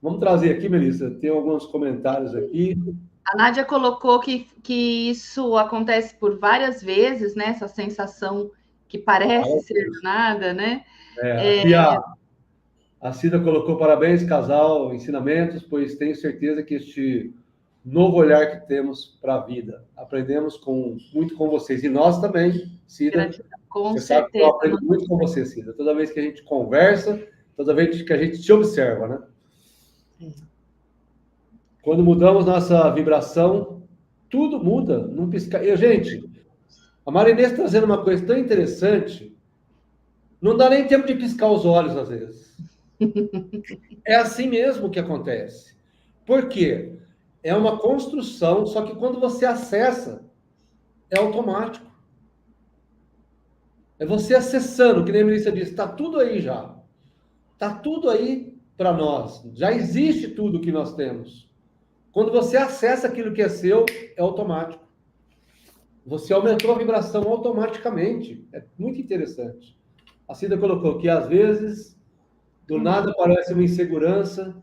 Vamos trazer aqui, Melissa, tem alguns comentários aqui. A Nádia colocou que isso acontece por várias vezes, né? Essa sensação que parece ser do nada, né? Aqui a Cida colocou parabéns, casal, ensinamentos, pois tenho certeza que este novo olhar que temos para a vida. Aprendemos muito com vocês. E nós também, Cida. Gratidão, com você certeza. Sabe que eu aprendo muito com você, Cida. Toda vez que a gente conversa, toda vez que a gente te observa, né? Quando mudamos nossa vibração, tudo muda, não pisca. E, gente, a Marinês trazendo uma coisa tão interessante, não dá nem tempo de piscar os olhos, às vezes. É assim mesmo que acontece. Por quê? É uma construção, só que quando você acessa, é automático. É você acessando, que nem a Melissa disse, está tudo aí já. Está tudo aí para nós. Já existe tudo que nós temos. Quando você acessa aquilo que é seu, é automático. Você aumentou a vibração automaticamente. É muito interessante. A Cida colocou que, às vezes, do nada parece uma insegurança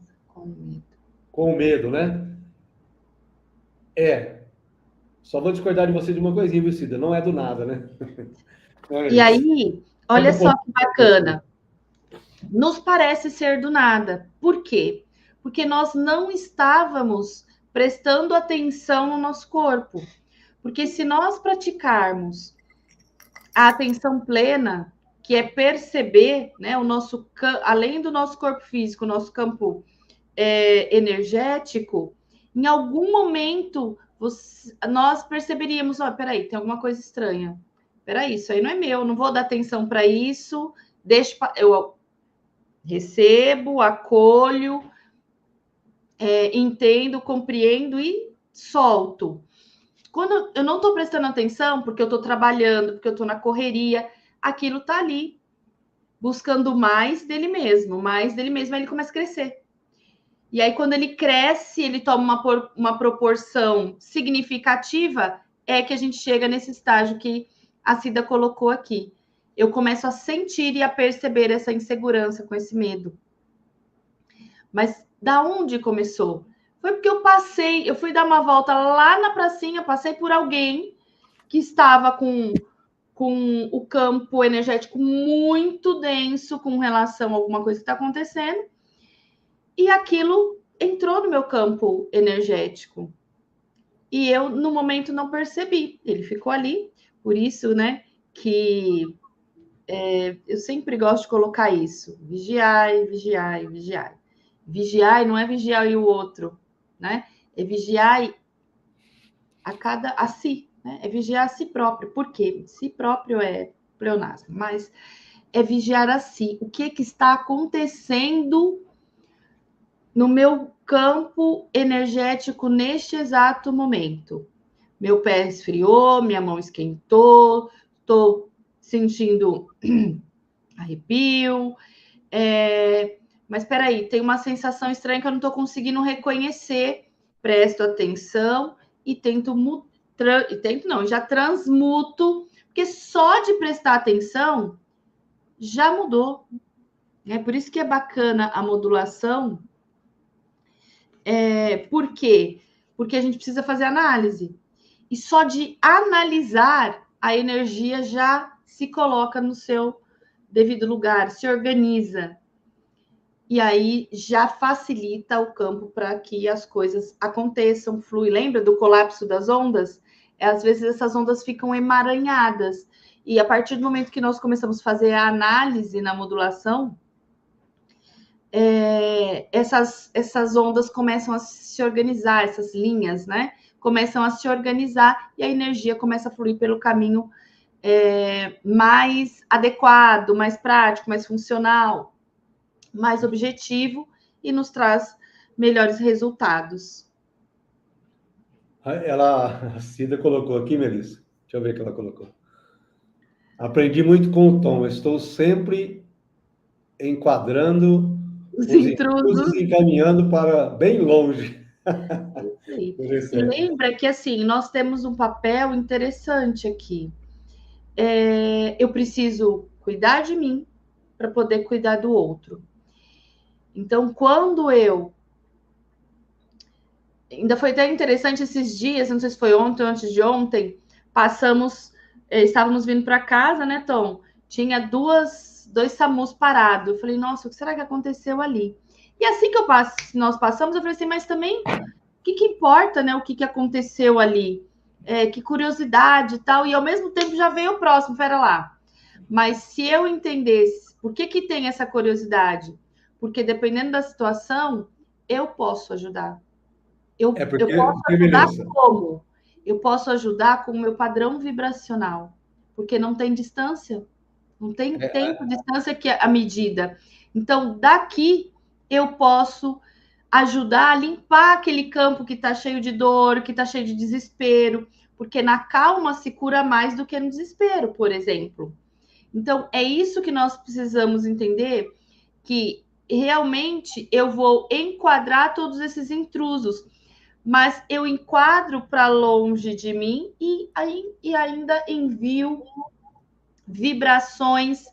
com medo, né? Só vou discordar de você de uma coisinha, viu, Cida? Não é do nada, né? E aí, olha só que bacana. Nos parece ser do nada. Por quê? Porque nós não estávamos prestando atenção no nosso corpo. Porque se nós praticarmos a atenção plena, que é perceber, né, além do nosso corpo físico, o nosso campo energético, em algum momento nós perceberíamos, peraí, tem alguma coisa estranha. Peraí, isso aí não é meu, não vou dar atenção para isso, eu recebo, acolho, entendo, compreendo e solto. Quando eu não estou prestando atenção, porque eu estou trabalhando, porque eu estou na correria, aquilo está ali, buscando mais dele mesmo, aí ele começa a crescer. E aí, quando ele cresce, ele toma uma proporção significativa, é que a gente chega nesse estágio que a Cida colocou aqui. Eu começo a sentir e a perceber essa insegurança com esse medo. Mas da onde começou? Foi porque eu fui dar uma volta lá na pracinha, passei por alguém que estava com o campo energético muito denso com relação a alguma coisa que está acontecendo, e aquilo entrou no meu campo energético. E eu, no momento, não percebi. Ele ficou ali, por isso, né, que eu sempre gosto de colocar isso. Vigiai, vigiai, vigiai. Vigiai não é vigiar e o outro, né? É vigiar a si, né? É vigiar a si próprio. Por quê? Si próprio é pleonasmo, mas é vigiar a si. O que está acontecendo no meu campo energético neste exato momento. Meu pé esfriou, minha mão esquentou, estou sentindo arrepio. Mas espera aí, tem uma sensação estranha que eu não estou conseguindo reconhecer. Presto atenção e já transmuto, porque só de prestar atenção já mudou. É por isso que é bacana a modulação. Por quê? Porque a gente precisa fazer análise. E só de analisar, a energia já se coloca no seu devido lugar, se organiza. E aí já facilita o campo para que as coisas aconteçam, flui. Lembra do colapso das ondas? Às vezes essas ondas ficam emaranhadas. E a partir do momento que nós começamos a fazer a análise na modulação, essas ondas começam a se organizar, essas linhas, né? Começam a se organizar e a energia começa a fluir pelo caminho mais adequado, mais prático, mais funcional, mais objetivo e nos traz melhores resultados. A Cida colocou aqui, Melissa. Deixa eu ver o que ela colocou. Aprendi muito com o Tom. Estou sempre enquadrando os intrusos e encaminhando para bem longe. E lembra que, assim, nós temos um papel interessante aqui. Eu preciso cuidar de mim para poder cuidar do outro. Então, quando eu... Ainda foi até interessante esses dias, não sei se foi ontem ou antes de ontem, estávamos vindo para casa, né, Tom? Tinha dois SAMUs parados. Eu falei, nossa, o que será que aconteceu ali? E assim que nós passamos, eu falei assim, mas também, o que importa, né? O que aconteceu ali? Que curiosidade e tal. E ao mesmo tempo já veio o próximo, pera lá. Mas se eu entendesse por que tem essa curiosidade, porque dependendo da situação, eu posso ajudar. Eu posso ajudar como? Eu posso ajudar com o meu padrão vibracional, porque não tem distância, não tem tempo, distância que é a medida. Então, daqui eu posso ajudar a limpar aquele campo que está cheio de dor, que está cheio de desespero, porque na calma se cura mais do que no desespero, por exemplo. Então, é isso que nós precisamos entender, que realmente eu vou enquadrar todos esses intrusos, mas eu enquadro para longe de mim e ainda envio vibrações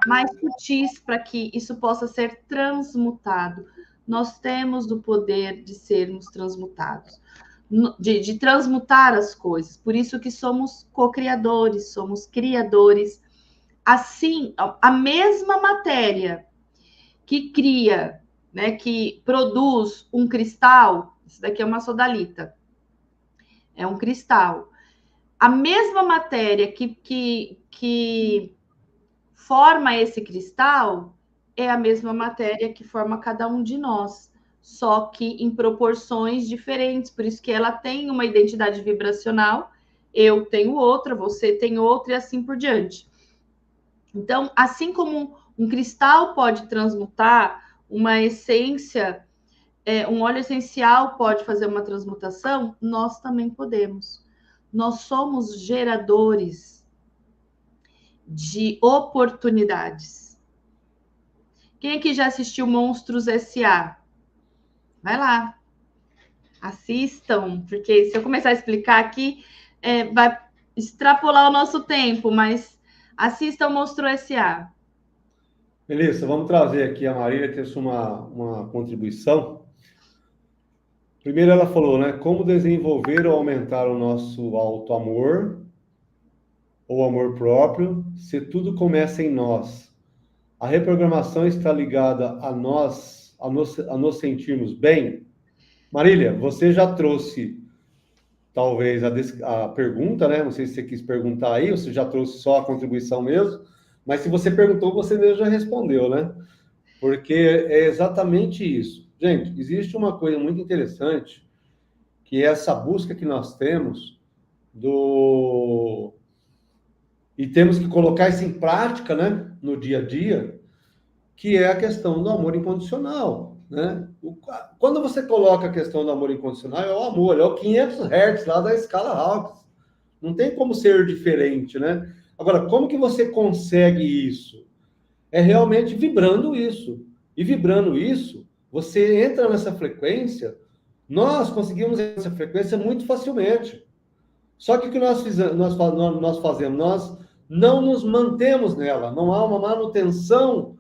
mais sutis para que isso possa ser transmutado. Nós temos o poder de sermos transmutados, de transmutar as coisas. Por isso que somos co-criadores, somos criadores. Assim, a mesma matéria que cria, né, que produz um cristal, isso daqui é uma sodalita, é um cristal. A mesma matéria que forma esse cristal é a mesma matéria que forma cada um de nós, só que em proporções diferentes, por isso que ela tem uma identidade vibracional, eu tenho outra, você tem outra e assim por diante. Então, assim como um cristal pode transmutar, uma essência, um óleo essencial pode fazer uma transmutação, nós também podemos. Nós somos geradores de oportunidades. Quem aqui já assistiu Monstros S.A.? Vai lá. Assistam, porque se eu começar a explicar aqui, vai extrapolar o nosso tempo, mas assistam Monstro S.A. Melissa, vamos trazer aqui a Marília, que é uma contribuição. Primeiro ela falou, né? Como desenvolver ou aumentar o nosso auto-amor ou amor próprio, se tudo começa em nós. A reprogramação está ligada a nos sentirmos bem? Marília, você já trouxe, talvez, a pergunta, né? Não sei se você quis perguntar aí, ou se já trouxe só a contribuição mesmo, mas se você perguntou, você mesmo já respondeu, né? Porque é exatamente isso. Gente, existe uma coisa muito interessante, que é essa busca que nós temos e temos que colocar isso em prática, né, no dia a dia, que é a questão do amor incondicional. né? Quando você coloca a questão do amor incondicional, é o amor, é o 500 Hz lá da escala Hawkins. Não tem como ser diferente, né? Agora, como que você consegue isso? É realmente vibrando isso. E vibrando isso, você entra nessa frequência, nós conseguimos essa frequência muito facilmente. Só que o que nós fazemos? Nós não nos mantemos nela, não há uma manutenção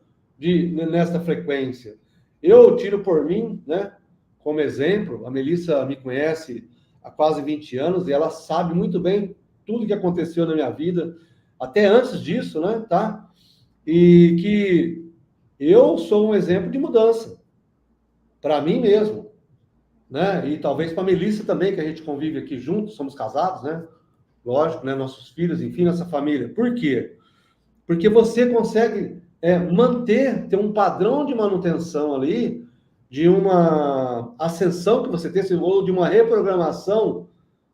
nessa frequência. Eu tiro por mim, né, como exemplo, a Melissa me conhece há quase 20 anos e ela sabe muito bem tudo que aconteceu na minha vida, até antes disso, né, tá? E que eu sou um exemplo de mudança, para mim mesmo, né? E talvez para a Melissa também, que a gente convive aqui juntos, somos casados, né? Lógico, né? Nossos filhos, enfim, nossa família. Por quê? Porque você consegue ter um padrão de manutenção ali, de uma ascensão que você tem, ou de uma reprogramação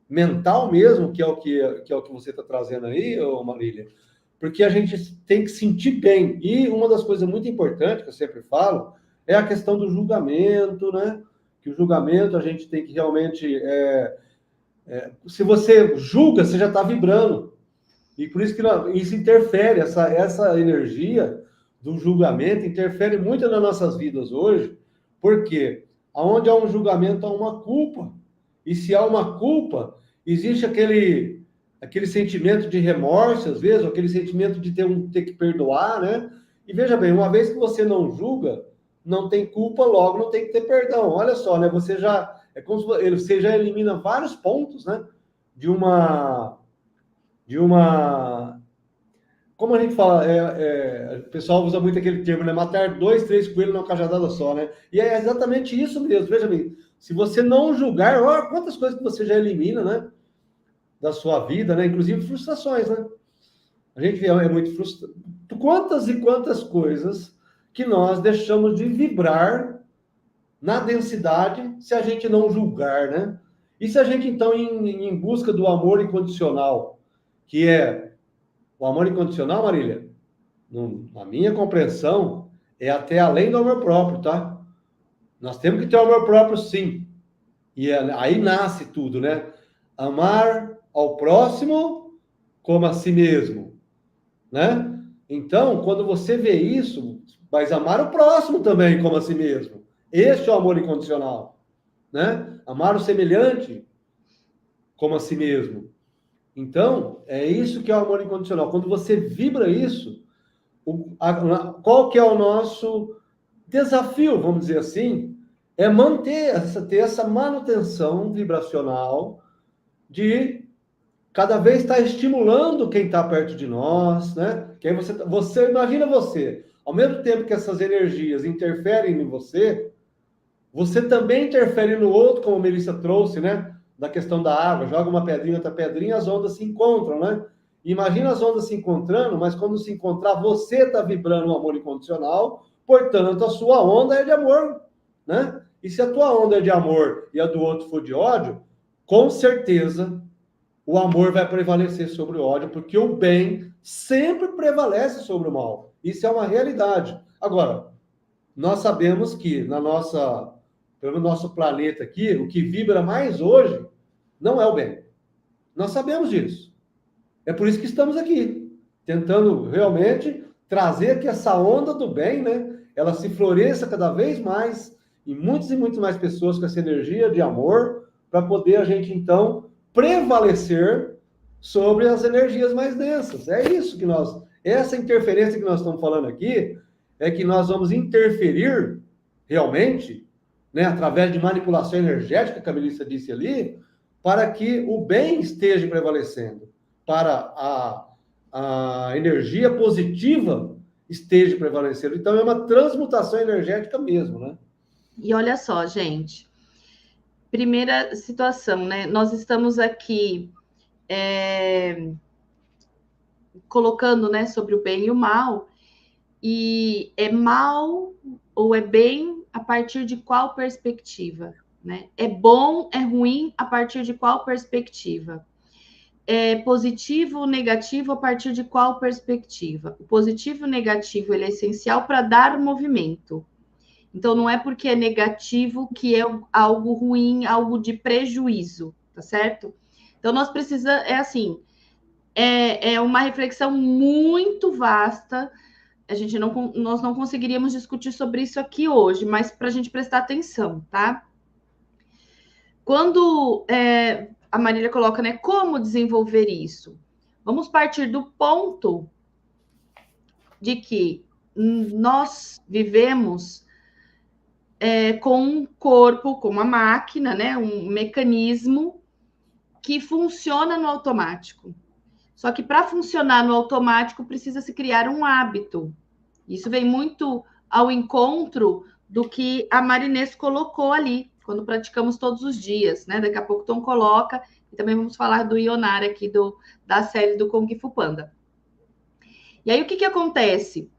mental mesmo, que é o que você está trazendo aí, Marília, porque a gente tem que sentir bem. E uma das coisas muito importantes que eu sempre falo é a questão do julgamento, né? Que o julgamento a gente tem que realmente... se você julga, você já está vibrando. E por isso que isso interfere, essa energia do julgamento interfere muito nas nossas vidas hoje, porque aonde há um julgamento, há uma culpa. E se há uma culpa, existe aquele sentimento de remorso, às vezes, ou aquele sentimento de ter que perdoar, né? E veja bem, uma vez que você não julga, não tem culpa, logo não tem que ter perdão. Olha só, né? É como se você já elimina vários pontos, né? De uma... Como a gente fala, o pessoal usa muito aquele termo, né? Matar 2, 3 coelhos numa cajadada só, né? E é exatamente isso mesmo. Veja bem, se você não julgar, olha quantas coisas que você já elimina, né? Da sua vida, né? Inclusive frustrações, né? A gente vê, é muito frustrado. Quantas e quantas coisas que nós deixamos de vibrar na densidade se a gente não julgar, né? E se a gente, então, em busca do amor incondicional, que é o amor incondicional, Marília, na minha compreensão, é até além do amor próprio, tá? Nós temos que ter o amor próprio, sim. E aí nasce tudo, né? Amar ao próximo como a si mesmo, né? Então, quando você vê isso, vai amar o próximo também como a si mesmo. Este é o amor incondicional, né? Amar o semelhante como a si mesmo. Então, é isso que é o amor incondicional. Quando você vibra isso, qual que é o nosso desafio, vamos dizer assim, é ter essa manutenção vibracional de cada vez estar estimulando quem está perto de nós, né? Que aí você imagina ao mesmo tempo que essas energias interferem em você, você também interfere no outro, como a Melissa trouxe, né? Da questão da água, joga uma pedrinha, outra pedrinha, as ondas se encontram, né? Imagina as ondas se encontrando, mas quando se encontrar, você está vibrando um amor incondicional, portanto, a sua onda é de amor, né? E se a tua onda é de amor e a do outro for de ódio, com certeza o amor vai prevalecer sobre o ódio, porque o bem sempre prevalece sobre o mal. Isso é uma realidade. Agora, nós sabemos que pelo nosso planeta aqui, o que vibra mais hoje não é o bem. Nós sabemos disso. É por isso que estamos aqui, tentando realmente trazer que essa onda do bem, né, ela se floresça cada vez mais em muitas e muitas mais pessoas com essa energia de amor, para poder a gente, então, prevalecer sobre as energias mais densas. É isso que essa interferência que nós estamos falando aqui, é que nós vamos interferir realmente, né, através de manipulação energética, que a Melissa disse ali, para que o bem esteja prevalecendo, para a energia positiva esteja prevalecendo. Então, é uma transmutação energética mesmo, né? E olha só, gente, primeira situação, né? Nós estamos aqui colocando, né, sobre o bem e o mal, e é mal ou é bem a partir de qual perspectiva, né? É bom, é ruim a partir de qual perspectiva? É positivo ou negativo a partir de qual perspectiva? O positivo e o negativo ele é essencial para dar movimento. Então, não é porque é negativo que é algo ruim, algo de prejuízo, tá certo? Então, nós precisamos, é assim, é uma reflexão muito vasta. Nós não conseguiríamos discutir sobre isso aqui hoje, mas para a gente prestar atenção, tá? Quando a Marília coloca, né, como desenvolver isso? Vamos partir do ponto de que nós vivemos com um corpo, com uma máquina, né, um mecanismo que funciona no automático. Só que para funcionar no automático precisa se criar um hábito. Isso vem muito ao encontro do que a Marinês colocou ali, quando praticamos todos os dias, né? Daqui a pouco o Tom coloca, e também vamos falar do Ionara aqui, da série do Kung Fu Panda. E aí, o que acontece?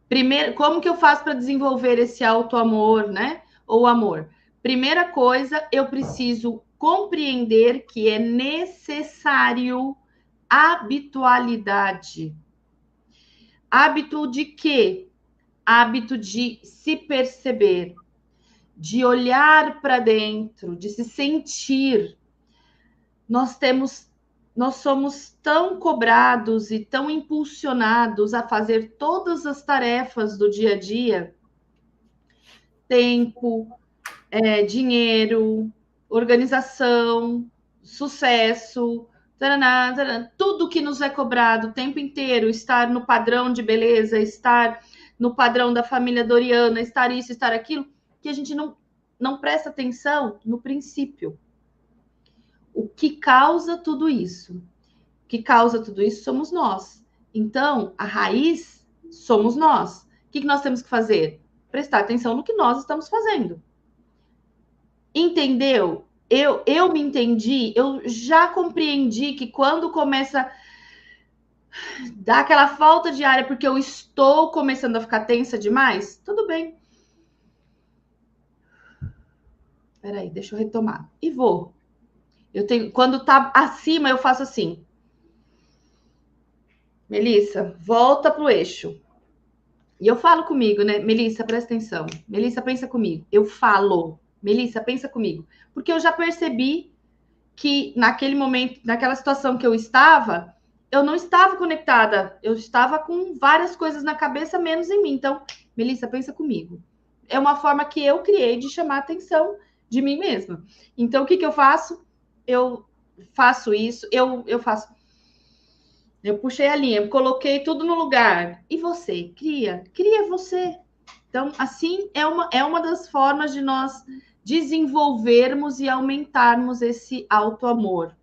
Primeiro, como que eu faço para desenvolver esse auto-amor, né? Ou amor? Primeira coisa, eu preciso compreender que é necessário habitualidade. Hábito de quê? Hábito de se perceber, de olhar para dentro, de se sentir. Nós somos tão cobrados e tão impulsionados a fazer todas as tarefas do dia a dia, tempo, dinheiro, organização, sucesso, taraná, taraná, tudo que nos é cobrado o tempo inteiro, estar no padrão de beleza, estar no padrão da família Doriana, estar isso, estar aquilo, que a gente não presta atenção no princípio. O que causa tudo isso? O que causa tudo isso somos nós. Então, a raiz somos nós. O que nós temos que fazer? Prestar atenção no que nós estamos fazendo. Entendeu? Eu me entendi, eu já compreendi que quando começa a dar aquela falta de ar porque eu estou começando a ficar tensa demais, tudo bem. Peraí, deixa eu retomar. E vou. Quando tá acima, eu faço assim. Melissa, volta pro eixo. E eu falo comigo, né? Melissa, presta atenção. Melissa, pensa comigo. Eu falo. Melissa, pensa comigo. Porque eu já percebi que naquele momento, naquela situação que eu não estava conectada. Eu estava com várias coisas na cabeça, menos em mim. Então, Melissa, pensa comigo. É uma forma que eu criei de chamar a atenção de mim mesma. Então, o que eu faço? Eu faço isso, eu faço. Eu puxei a linha, coloquei tudo no lugar. E você? Cria você. Então, assim, é uma das formas de nós desenvolvermos e aumentarmos esse auto-amor.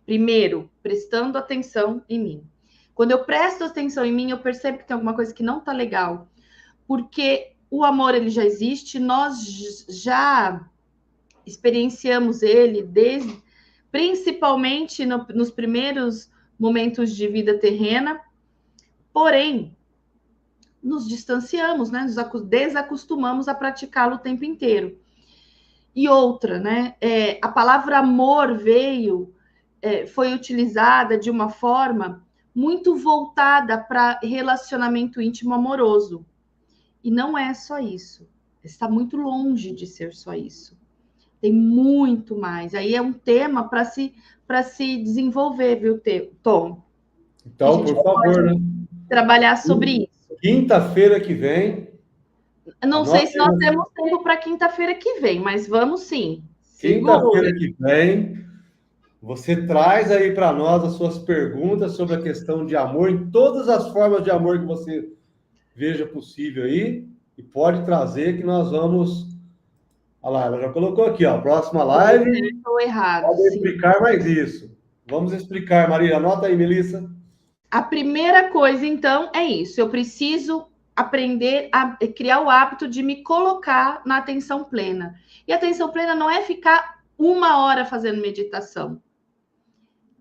Primeiro, prestando atenção em mim. Quando eu presto atenção em mim, eu percebo que tem alguma coisa que não está legal. Porque o amor, ele já existe, nós já experienciamos ele principalmente nos primeiros momentos de vida terrena, porém, nos distanciamos, né? Nos desacostumamos a praticá-lo o tempo inteiro. E outra, né? A palavra amor foi utilizada de uma forma muito voltada para relacionamento íntimo amoroso. E não é só isso. Está muito longe de ser só isso. Tem muito mais. Aí é um tema para se desenvolver, viu, Tom? Então, por favor, né? Trabalhar sobre isso. Quinta-feira que vem. Não sei se nós temos tempo para quinta-feira que vem, mas vamos sim. Quinta-feira que vem, você traz aí para nós as suas perguntas sobre a questão de amor, em todas as formas de amor que você veja possível aí, e pode trazer que nós vamos. Olha lá, ela já colocou aqui, ó, próxima live. Estou errado. Pode explicar mais isso. Vamos explicar, Maria. Anota aí, Melissa. A primeira coisa, então, é isso. Eu preciso aprender a criar o hábito de me colocar na atenção plena. E a atenção plena não é ficar 1 hora fazendo meditação.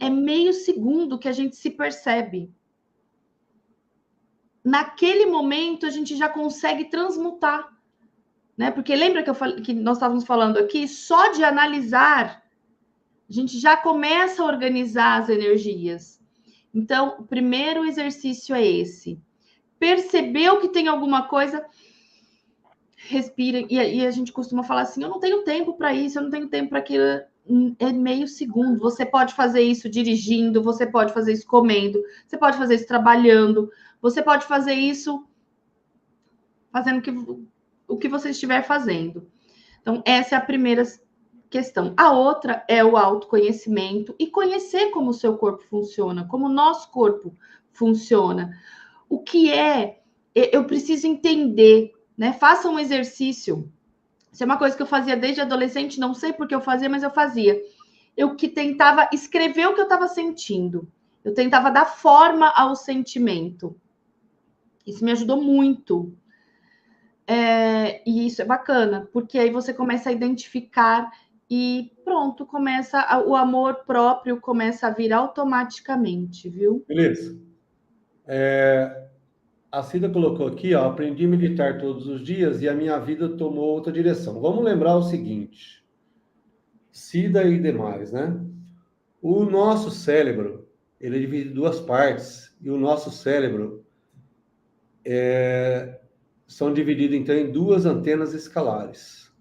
É meio segundo que a gente se percebe. Naquele momento, a gente já consegue transmutar. Né? Porque lembra que nós estávamos falando aqui? Só de analisar, a gente já começa a organizar as energias. Então, o primeiro exercício é esse. percebeu que tem alguma coisa, respira. E a gente costuma falar assim: eu não tenho tempo para isso, eu não tenho tempo para aquilo. É meio segundo. Você pode fazer isso dirigindo, você pode fazer isso comendo, você pode fazer isso trabalhando, você pode fazer isso fazendo o que você estiver fazendo. Então, essa é a primeira questão. A outra é o autoconhecimento e conhecer como o seu corpo funciona, como o nosso corpo funciona. O que eu preciso entender, né? Faça um exercício. Isso é uma coisa que eu fazia desde adolescente, não sei por que eu fazia, mas eu fazia. Eu que tentava escrever o que eu estava sentindo. Eu tentava dar forma ao sentimento. Isso me ajudou muito. E isso é bacana, porque aí você começa a identificar e pronto, o amor próprio começa a vir automaticamente, viu? Beleza. A Cida colocou aqui, ó, aprendi a meditar todos os dias e a minha vida tomou outra direção. Vamos lembrar o seguinte, Cida e demais, né? O nosso cérebro, ele é dividido em duas partes, e o nosso cérebro são divididos, então, em duas antenas escalares.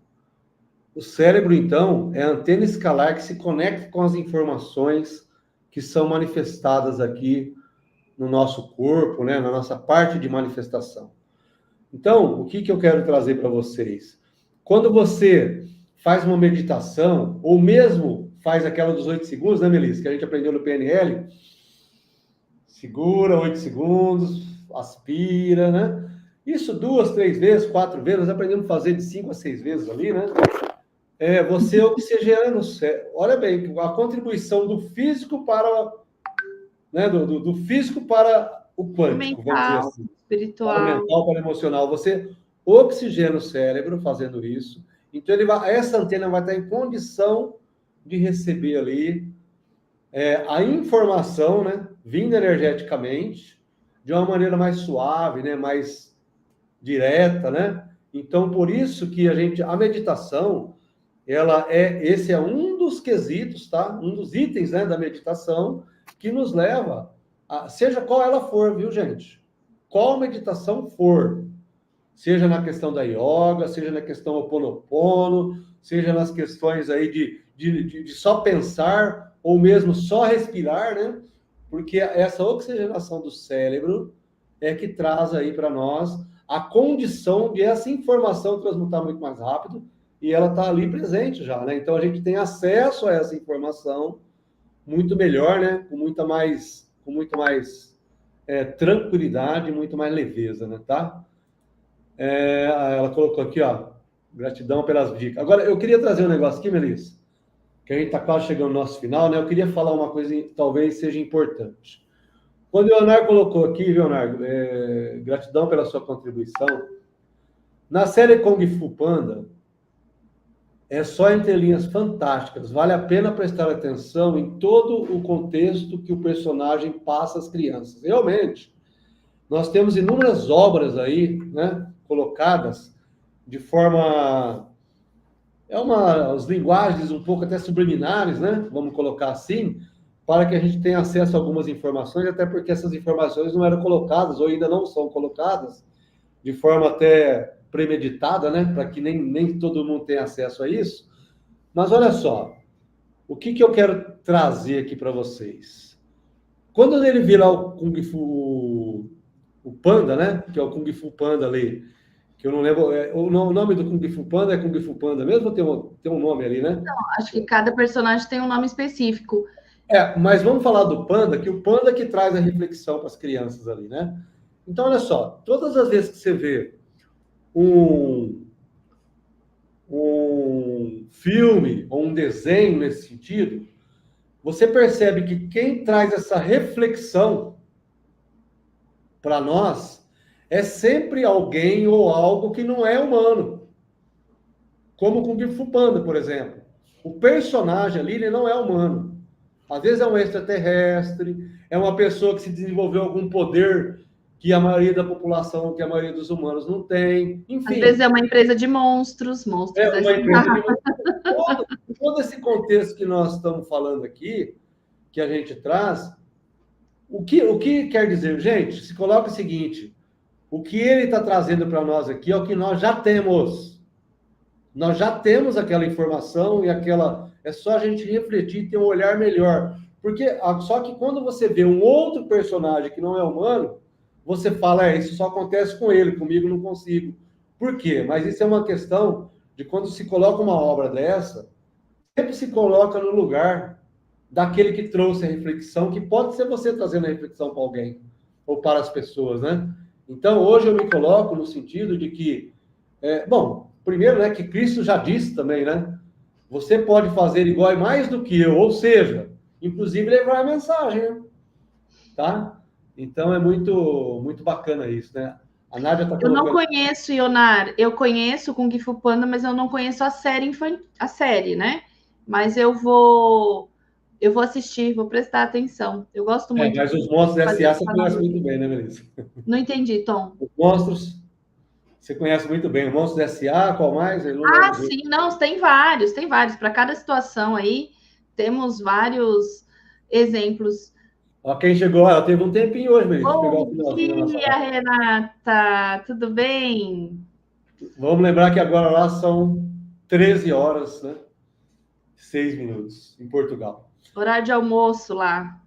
O cérebro, então, é a antena escalar que se conecta com as informações que são manifestadas aqui no nosso corpo, né, na nossa parte de manifestação. Então, o que eu quero trazer para vocês? Quando você faz uma meditação, ou mesmo faz aquela dos 8 segundos, né, Melissa, que a gente aprendeu no PNL, segura 8 segundos, aspira, né? Isso 2, 3 vezes, 4 vezes, nós aprendemos a fazer de 5 a 6 vezes ali, né? Você oxigenando o cérebro. Olha bem, a contribuição do físico para, né, do físico para o quântico, vamos dizer assim. Espiritual. Para o mental, para o emocional. Você oxigena o cérebro fazendo isso. Então, essa antena vai estar em condição de receber ali a informação, né, vindo energeticamente, de uma maneira mais suave, né, mais direta, né? Então, por isso que a meditação, esse é um dos quesitos, tá? Um dos itens, né, da meditação que nos leva seja qual ela for, viu, gente? Qual meditação for, seja na questão da yoga, seja na questão Ho'oponopono, seja nas questões aí de só pensar, ou mesmo só respirar, né? Porque essa oxigenação do cérebro é que traz aí para nós a condição de essa informação transmutar muito mais rápido, e ela está ali presente já, né? Então a gente tem acesso a essa informação muito melhor, né? Com muito mais tranquilidade, muito mais leveza, né? Tá? Ela colocou aqui, ó, gratidão pelas dicas. Agora, eu queria trazer um negócio aqui, Melissa, que a gente está quase chegando no nosso final, né? Eu queria falar uma coisa que talvez seja importante. Quando o Leonardo colocou aqui, Leonardo, gratidão pela sua contribuição. Na série Kung Fu Panda, é só entrelinhas fantásticas. Vale a pena prestar atenção em todo o contexto que o personagem passa às crianças. Realmente, nós temos inúmeras obras aí, né, colocadas de forma... as linguagens um pouco até subliminares, né? Vamos colocar assim, para que a gente tenha acesso a algumas informações, até porque essas informações não eram colocadas, ou ainda não são colocadas, de forma até premeditada, né? Para que nem todo mundo tenha acesso a isso. Mas olha só, o que eu quero trazer aqui para vocês? Quando ele vira o Kung Fu, o Panda, né? Que é o Kung Fu Panda ali, que eu não lembro, o nome do Kung Fu Panda é Kung Fu Panda mesmo, ou tem um nome ali, né? Não, acho que cada personagem tem um nome específico. Mas vamos falar do Panda, que o Panda que traz a reflexão para as crianças ali, né? Então, olha só, todas as vezes que você vê um filme ou um desenho nesse sentido, você percebe que quem traz essa reflexão para nós é sempre alguém ou algo que não é humano. Como o Kung Fu Panda, por exemplo. O personagem ali, ele não é humano. Às vezes é um extraterrestre, é uma pessoa que se desenvolveu algum poder que a maioria da população, que a maioria dos humanos não tem. Enfim. Às vezes é uma empresa de monstros. Uma empresa de monstros. Todo esse contexto que nós estamos falando aqui, que a gente traz, o que quer dizer? Gente, se coloca o seguinte, O que ele está trazendo para nós aqui é o que nós já temos. Nós já temos aquela informação e aquela... É só a gente refletir e ter um olhar melhor. Porque só que quando você vê um outro personagem que não é humano, você fala, isso só acontece com ele, comigo não consigo. Por quê? Mas isso é uma questão de quando se coloca uma obra dessa, sempre se coloca no lugar daquele que trouxe a reflexão, que pode ser você trazendo a reflexão para alguém, ou para as pessoas, né? Então, hoje eu me coloco no sentido de que, bom, primeiro, né, que Cristo já disse também, né? Você pode fazer igual e mais do que eu, ou seja, inclusive levar a mensagem, né? Tá? Então, é muito, muito bacana isso, né? A Nádia está Eu não colocando... conheço, Ionar, eu conheço Kung Fu Panda, mas eu não conheço a série, né? Mas eu vou assistir, vou prestar atenção. Eu gosto muito Mas de os monstros fazer S.A. essa você conhece analogia. muito bem, né, Melissa? Não entendi, Tom. Os monstros, você conhece muito bem. O Monstros S.A., qual mais? Eu não Ah, lembro. sim, não, tem vários, tem vários. Para cada situação aí, temos vários exemplos. Ó, quem chegou, ela teve um tempinho hoje, Melissa, de pegar o Bom finalzinho da nossa dia, live. Renata, tudo bem? Vamos lembrar que agora lá são 13 horas, né? 6 minutos, em Portugal. Horário de almoço lá.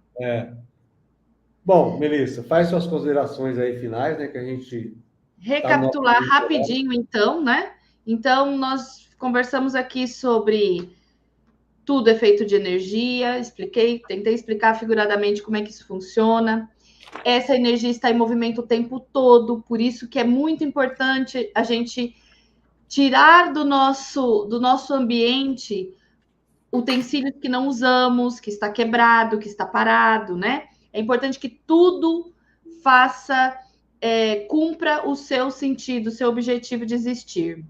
Bom, Melissa, faz suas considerações aí finais, né? Que a gente está no nosso Recapitular horário. rapidinho, então, né? Então, nós conversamos aqui sobre tudo é feito de energia, tentei explicar figuradamente como é que isso funciona. Essa energia está em movimento o tempo todo, por isso que é muito importante a gente tirar do nosso ambiente utensílios que não usamos, que está quebrado, que está parado, né? É importante que tudo faça, cumpra o seu sentido, o seu objetivo de existir.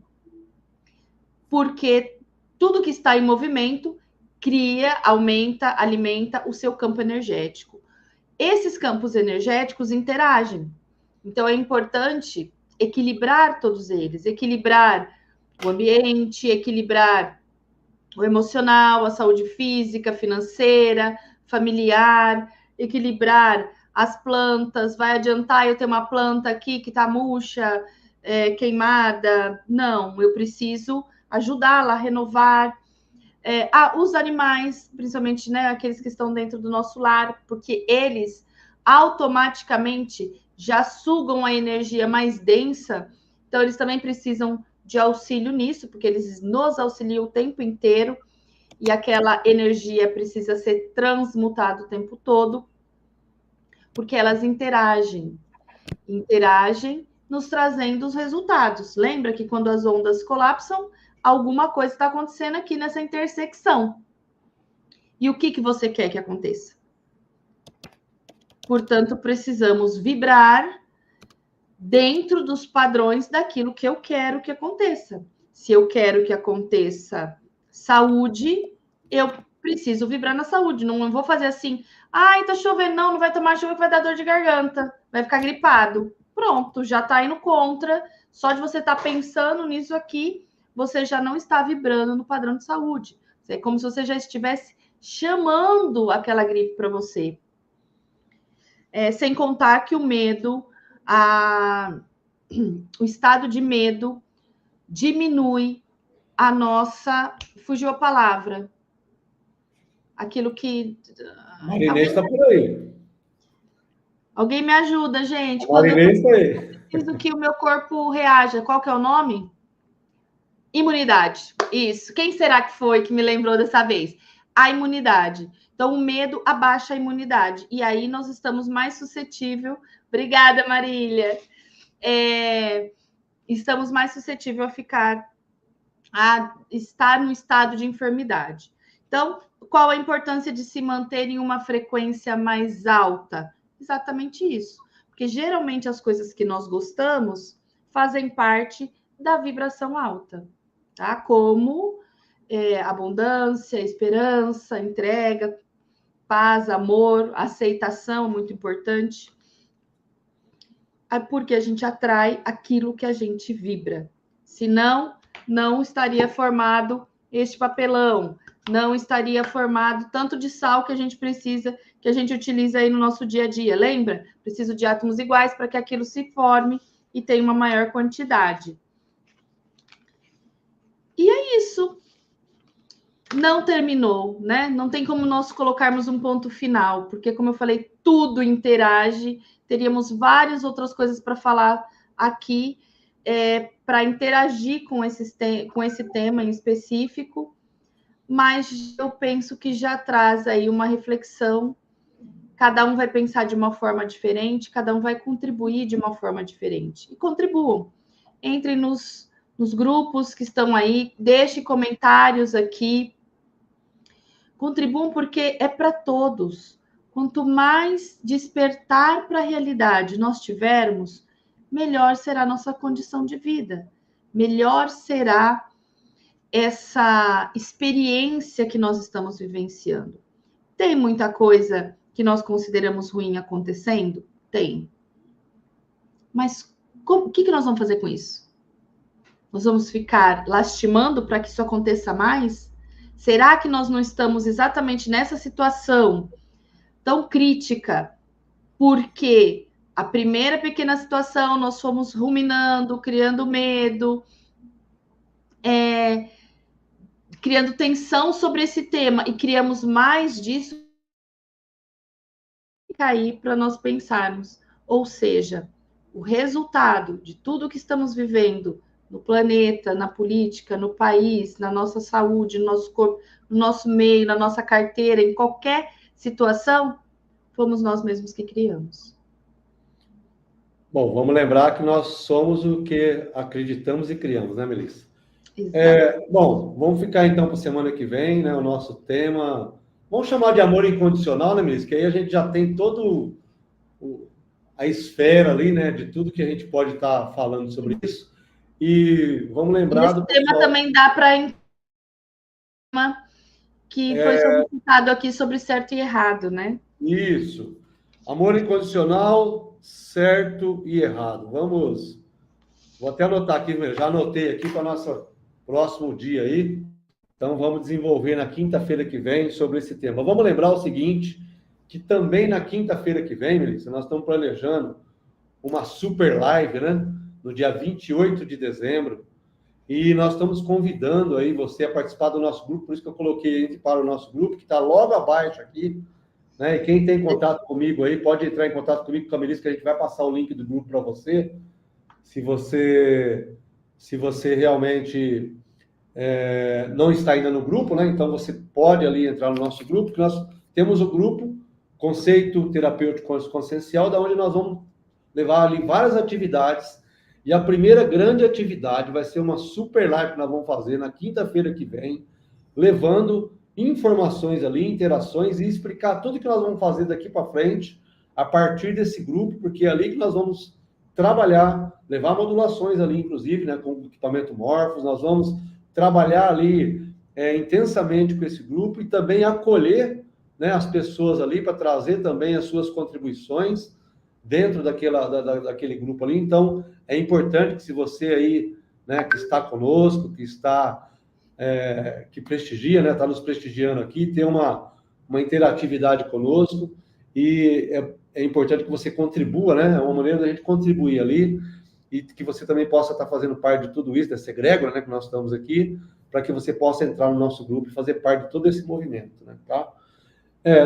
Porque tudo que está em movimento cria, aumenta, alimenta o seu campo energético. Esses campos energéticos interagem. Então, é importante equilibrar todos eles, equilibrar o ambiente, equilibrar o emocional, a saúde física, financeira, familiar, equilibrar as plantas. Vai adiantar eu ter uma planta aqui que está murcha, queimada? Não, eu preciso ajudá-la a renovar. Os animais, principalmente, né, aqueles que estão dentro do nosso lar, porque eles automaticamente já sugam a energia mais densa, então eles também precisam de auxílio nisso, porque eles nos auxiliam o tempo inteiro, e aquela energia precisa ser transmutada o tempo todo, porque elas interagem nos trazendo os resultados. Lembra que quando as ondas colapsam, alguma coisa está acontecendo aqui nessa intersecção. E o que você quer que aconteça? Portanto, precisamos vibrar dentro dos padrões daquilo que eu quero que aconteça. Se eu quero que aconteça saúde, eu preciso vibrar na saúde. Não vou fazer assim, ai, tá chovendo, não vai tomar chuva que vai dar dor de garganta, vai ficar gripado. Pronto, já tá indo contra. Só de você estar pensando nisso aqui, você já não está vibrando no padrão de saúde. É como se você já estivesse chamando aquela gripe para você. Sem contar que o medo, o estado de medo diminui a nossa... Fugiu a palavra. Aquilo que... Marinês está por aí. Alguém me ajuda, gente. Quando eu Marinês está aí. preciso que o meu corpo reaja. Qual que é o nome? Imunidade. Isso. Quem será que foi que me lembrou dessa vez? A imunidade. Então, o medo abaixa a imunidade. E aí nós estamos mais suscetíveis. Obrigada, Marília. Estamos mais suscetíveis a estar no estado de enfermidade. Então, qual a importância de se manter em uma frequência mais alta? Exatamente isso. Porque geralmente as coisas que nós gostamos fazem parte da vibração alta, tá? Como abundância, esperança, entrega, paz, amor, aceitação, muito importante. Porque a gente atrai aquilo que a gente vibra. Senão, não estaria formado este papelão, não estaria formado tanto de sal que a gente precisa, que a gente utiliza aí no nosso dia a dia. Lembra? Preciso de átomos iguais para que aquilo se forme e tem uma maior quantidade. E é isso. Não terminou, né? Não tem como nós colocarmos um ponto final, porque, como eu falei, tudo interage. Teríamos várias outras coisas para falar aqui, para interagir com esse tema em específico, mas eu penso que já traz aí uma reflexão. Cada um vai pensar de uma forma diferente, cada um vai contribuir de uma forma diferente. E contribuam. Entrem nos grupos que estão aí, deixem comentários aqui. Contribuam porque é para todos. Quanto mais despertar para a realidade nós tivermos, melhor será a nossa condição de vida. Melhor será essa experiência que nós estamos vivenciando. Tem muita coisa que nós consideramos ruim acontecendo? Tem. Mas o que nós vamos fazer com isso? Nós vamos ficar lastimando para que isso aconteça mais? Será que nós não estamos exatamente nessa situação tão crítica porque a primeira pequena situação nós fomos ruminando, criando medo, criando tensão sobre esse tema e criamos mais disso cair para nós pensarmos. Ou seja, o resultado de tudo que estamos vivendo no planeta, na política, no país, na nossa saúde, no nosso corpo, no nosso meio, na nossa carteira, em qualquer situação, fomos nós mesmos que criamos. Bom, vamos lembrar que nós somos o que acreditamos e criamos, né, Melissa? Bom, vamos ficar então para a semana que vem, né? O nosso tema, vamos chamar de amor incondicional, né, Melissa? Que aí a gente já tem todo a esfera ali, né? De tudo que a gente pode estar falando sobre isso. E vamos lembrar do tema pessoal... também dá para que foi solicitado aqui sobre certo e errado, né? Isso. Amor incondicional, certo e errado. Vou até anotar aqui, já anotei aqui para o nosso próximo dia aí. Então, vamos desenvolver na quinta-feira que vem sobre esse tema. Vamos lembrar o seguinte, que também na quinta-feira que vem, Melissa, nós estamos planejando uma super live, né? No dia 28 de dezembro. E nós estamos convidando aí você a participar do nosso grupo, por isso que eu coloquei entre para o nosso grupo, que está logo abaixo aqui, né? E quem tem contato comigo aí, pode entrar em contato comigo com a Melissa, que a gente vai passar o link do grupo para você. Se você realmente não está ainda no grupo, né? Então você pode ali entrar no nosso grupo, que nós temos o grupo Conceito Terapêutico Consciencial, da onde nós vamos levar ali várias atividades. E a primeira grande atividade vai ser uma super live que nós vamos fazer na quinta-feira que vem, levando informações ali, interações e explicar tudo que nós vamos fazer daqui para frente a partir desse grupo, porque é ali que nós vamos trabalhar, levar modulações ali, inclusive, né, com o equipamento Morphos, nós vamos trabalhar ali intensamente com esse grupo e também acolher, né, as pessoas ali para trazer também as suas contribuições dentro daquele grupo ali. Então, é importante que se você aí, né, que está conosco, que prestigia, né, está nos prestigiando aqui, tem uma interatividade conosco, e é importante que você contribua, né, é uma maneira da gente contribuir ali, e que você também possa estar fazendo parte de tudo isso, dessa egrégora, né, que nós estamos aqui, para que você possa entrar no nosso grupo e fazer parte de todo esse movimento, né, tá?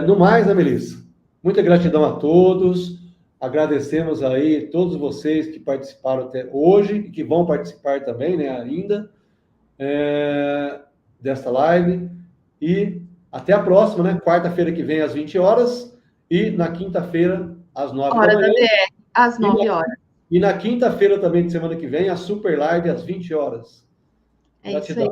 No mais, né, Melissa? Muita gratidão a todos. Agradecemos aí todos vocês que participaram até hoje e que vão participar também, né, ainda, desta live. E até a próxima, né? Quarta-feira que vem às 20 horas e na quinta-feira às 9 da manhã. Às 9 horas. E na quinta-feira também de semana que vem, a super live às 20 horas. É isso aí.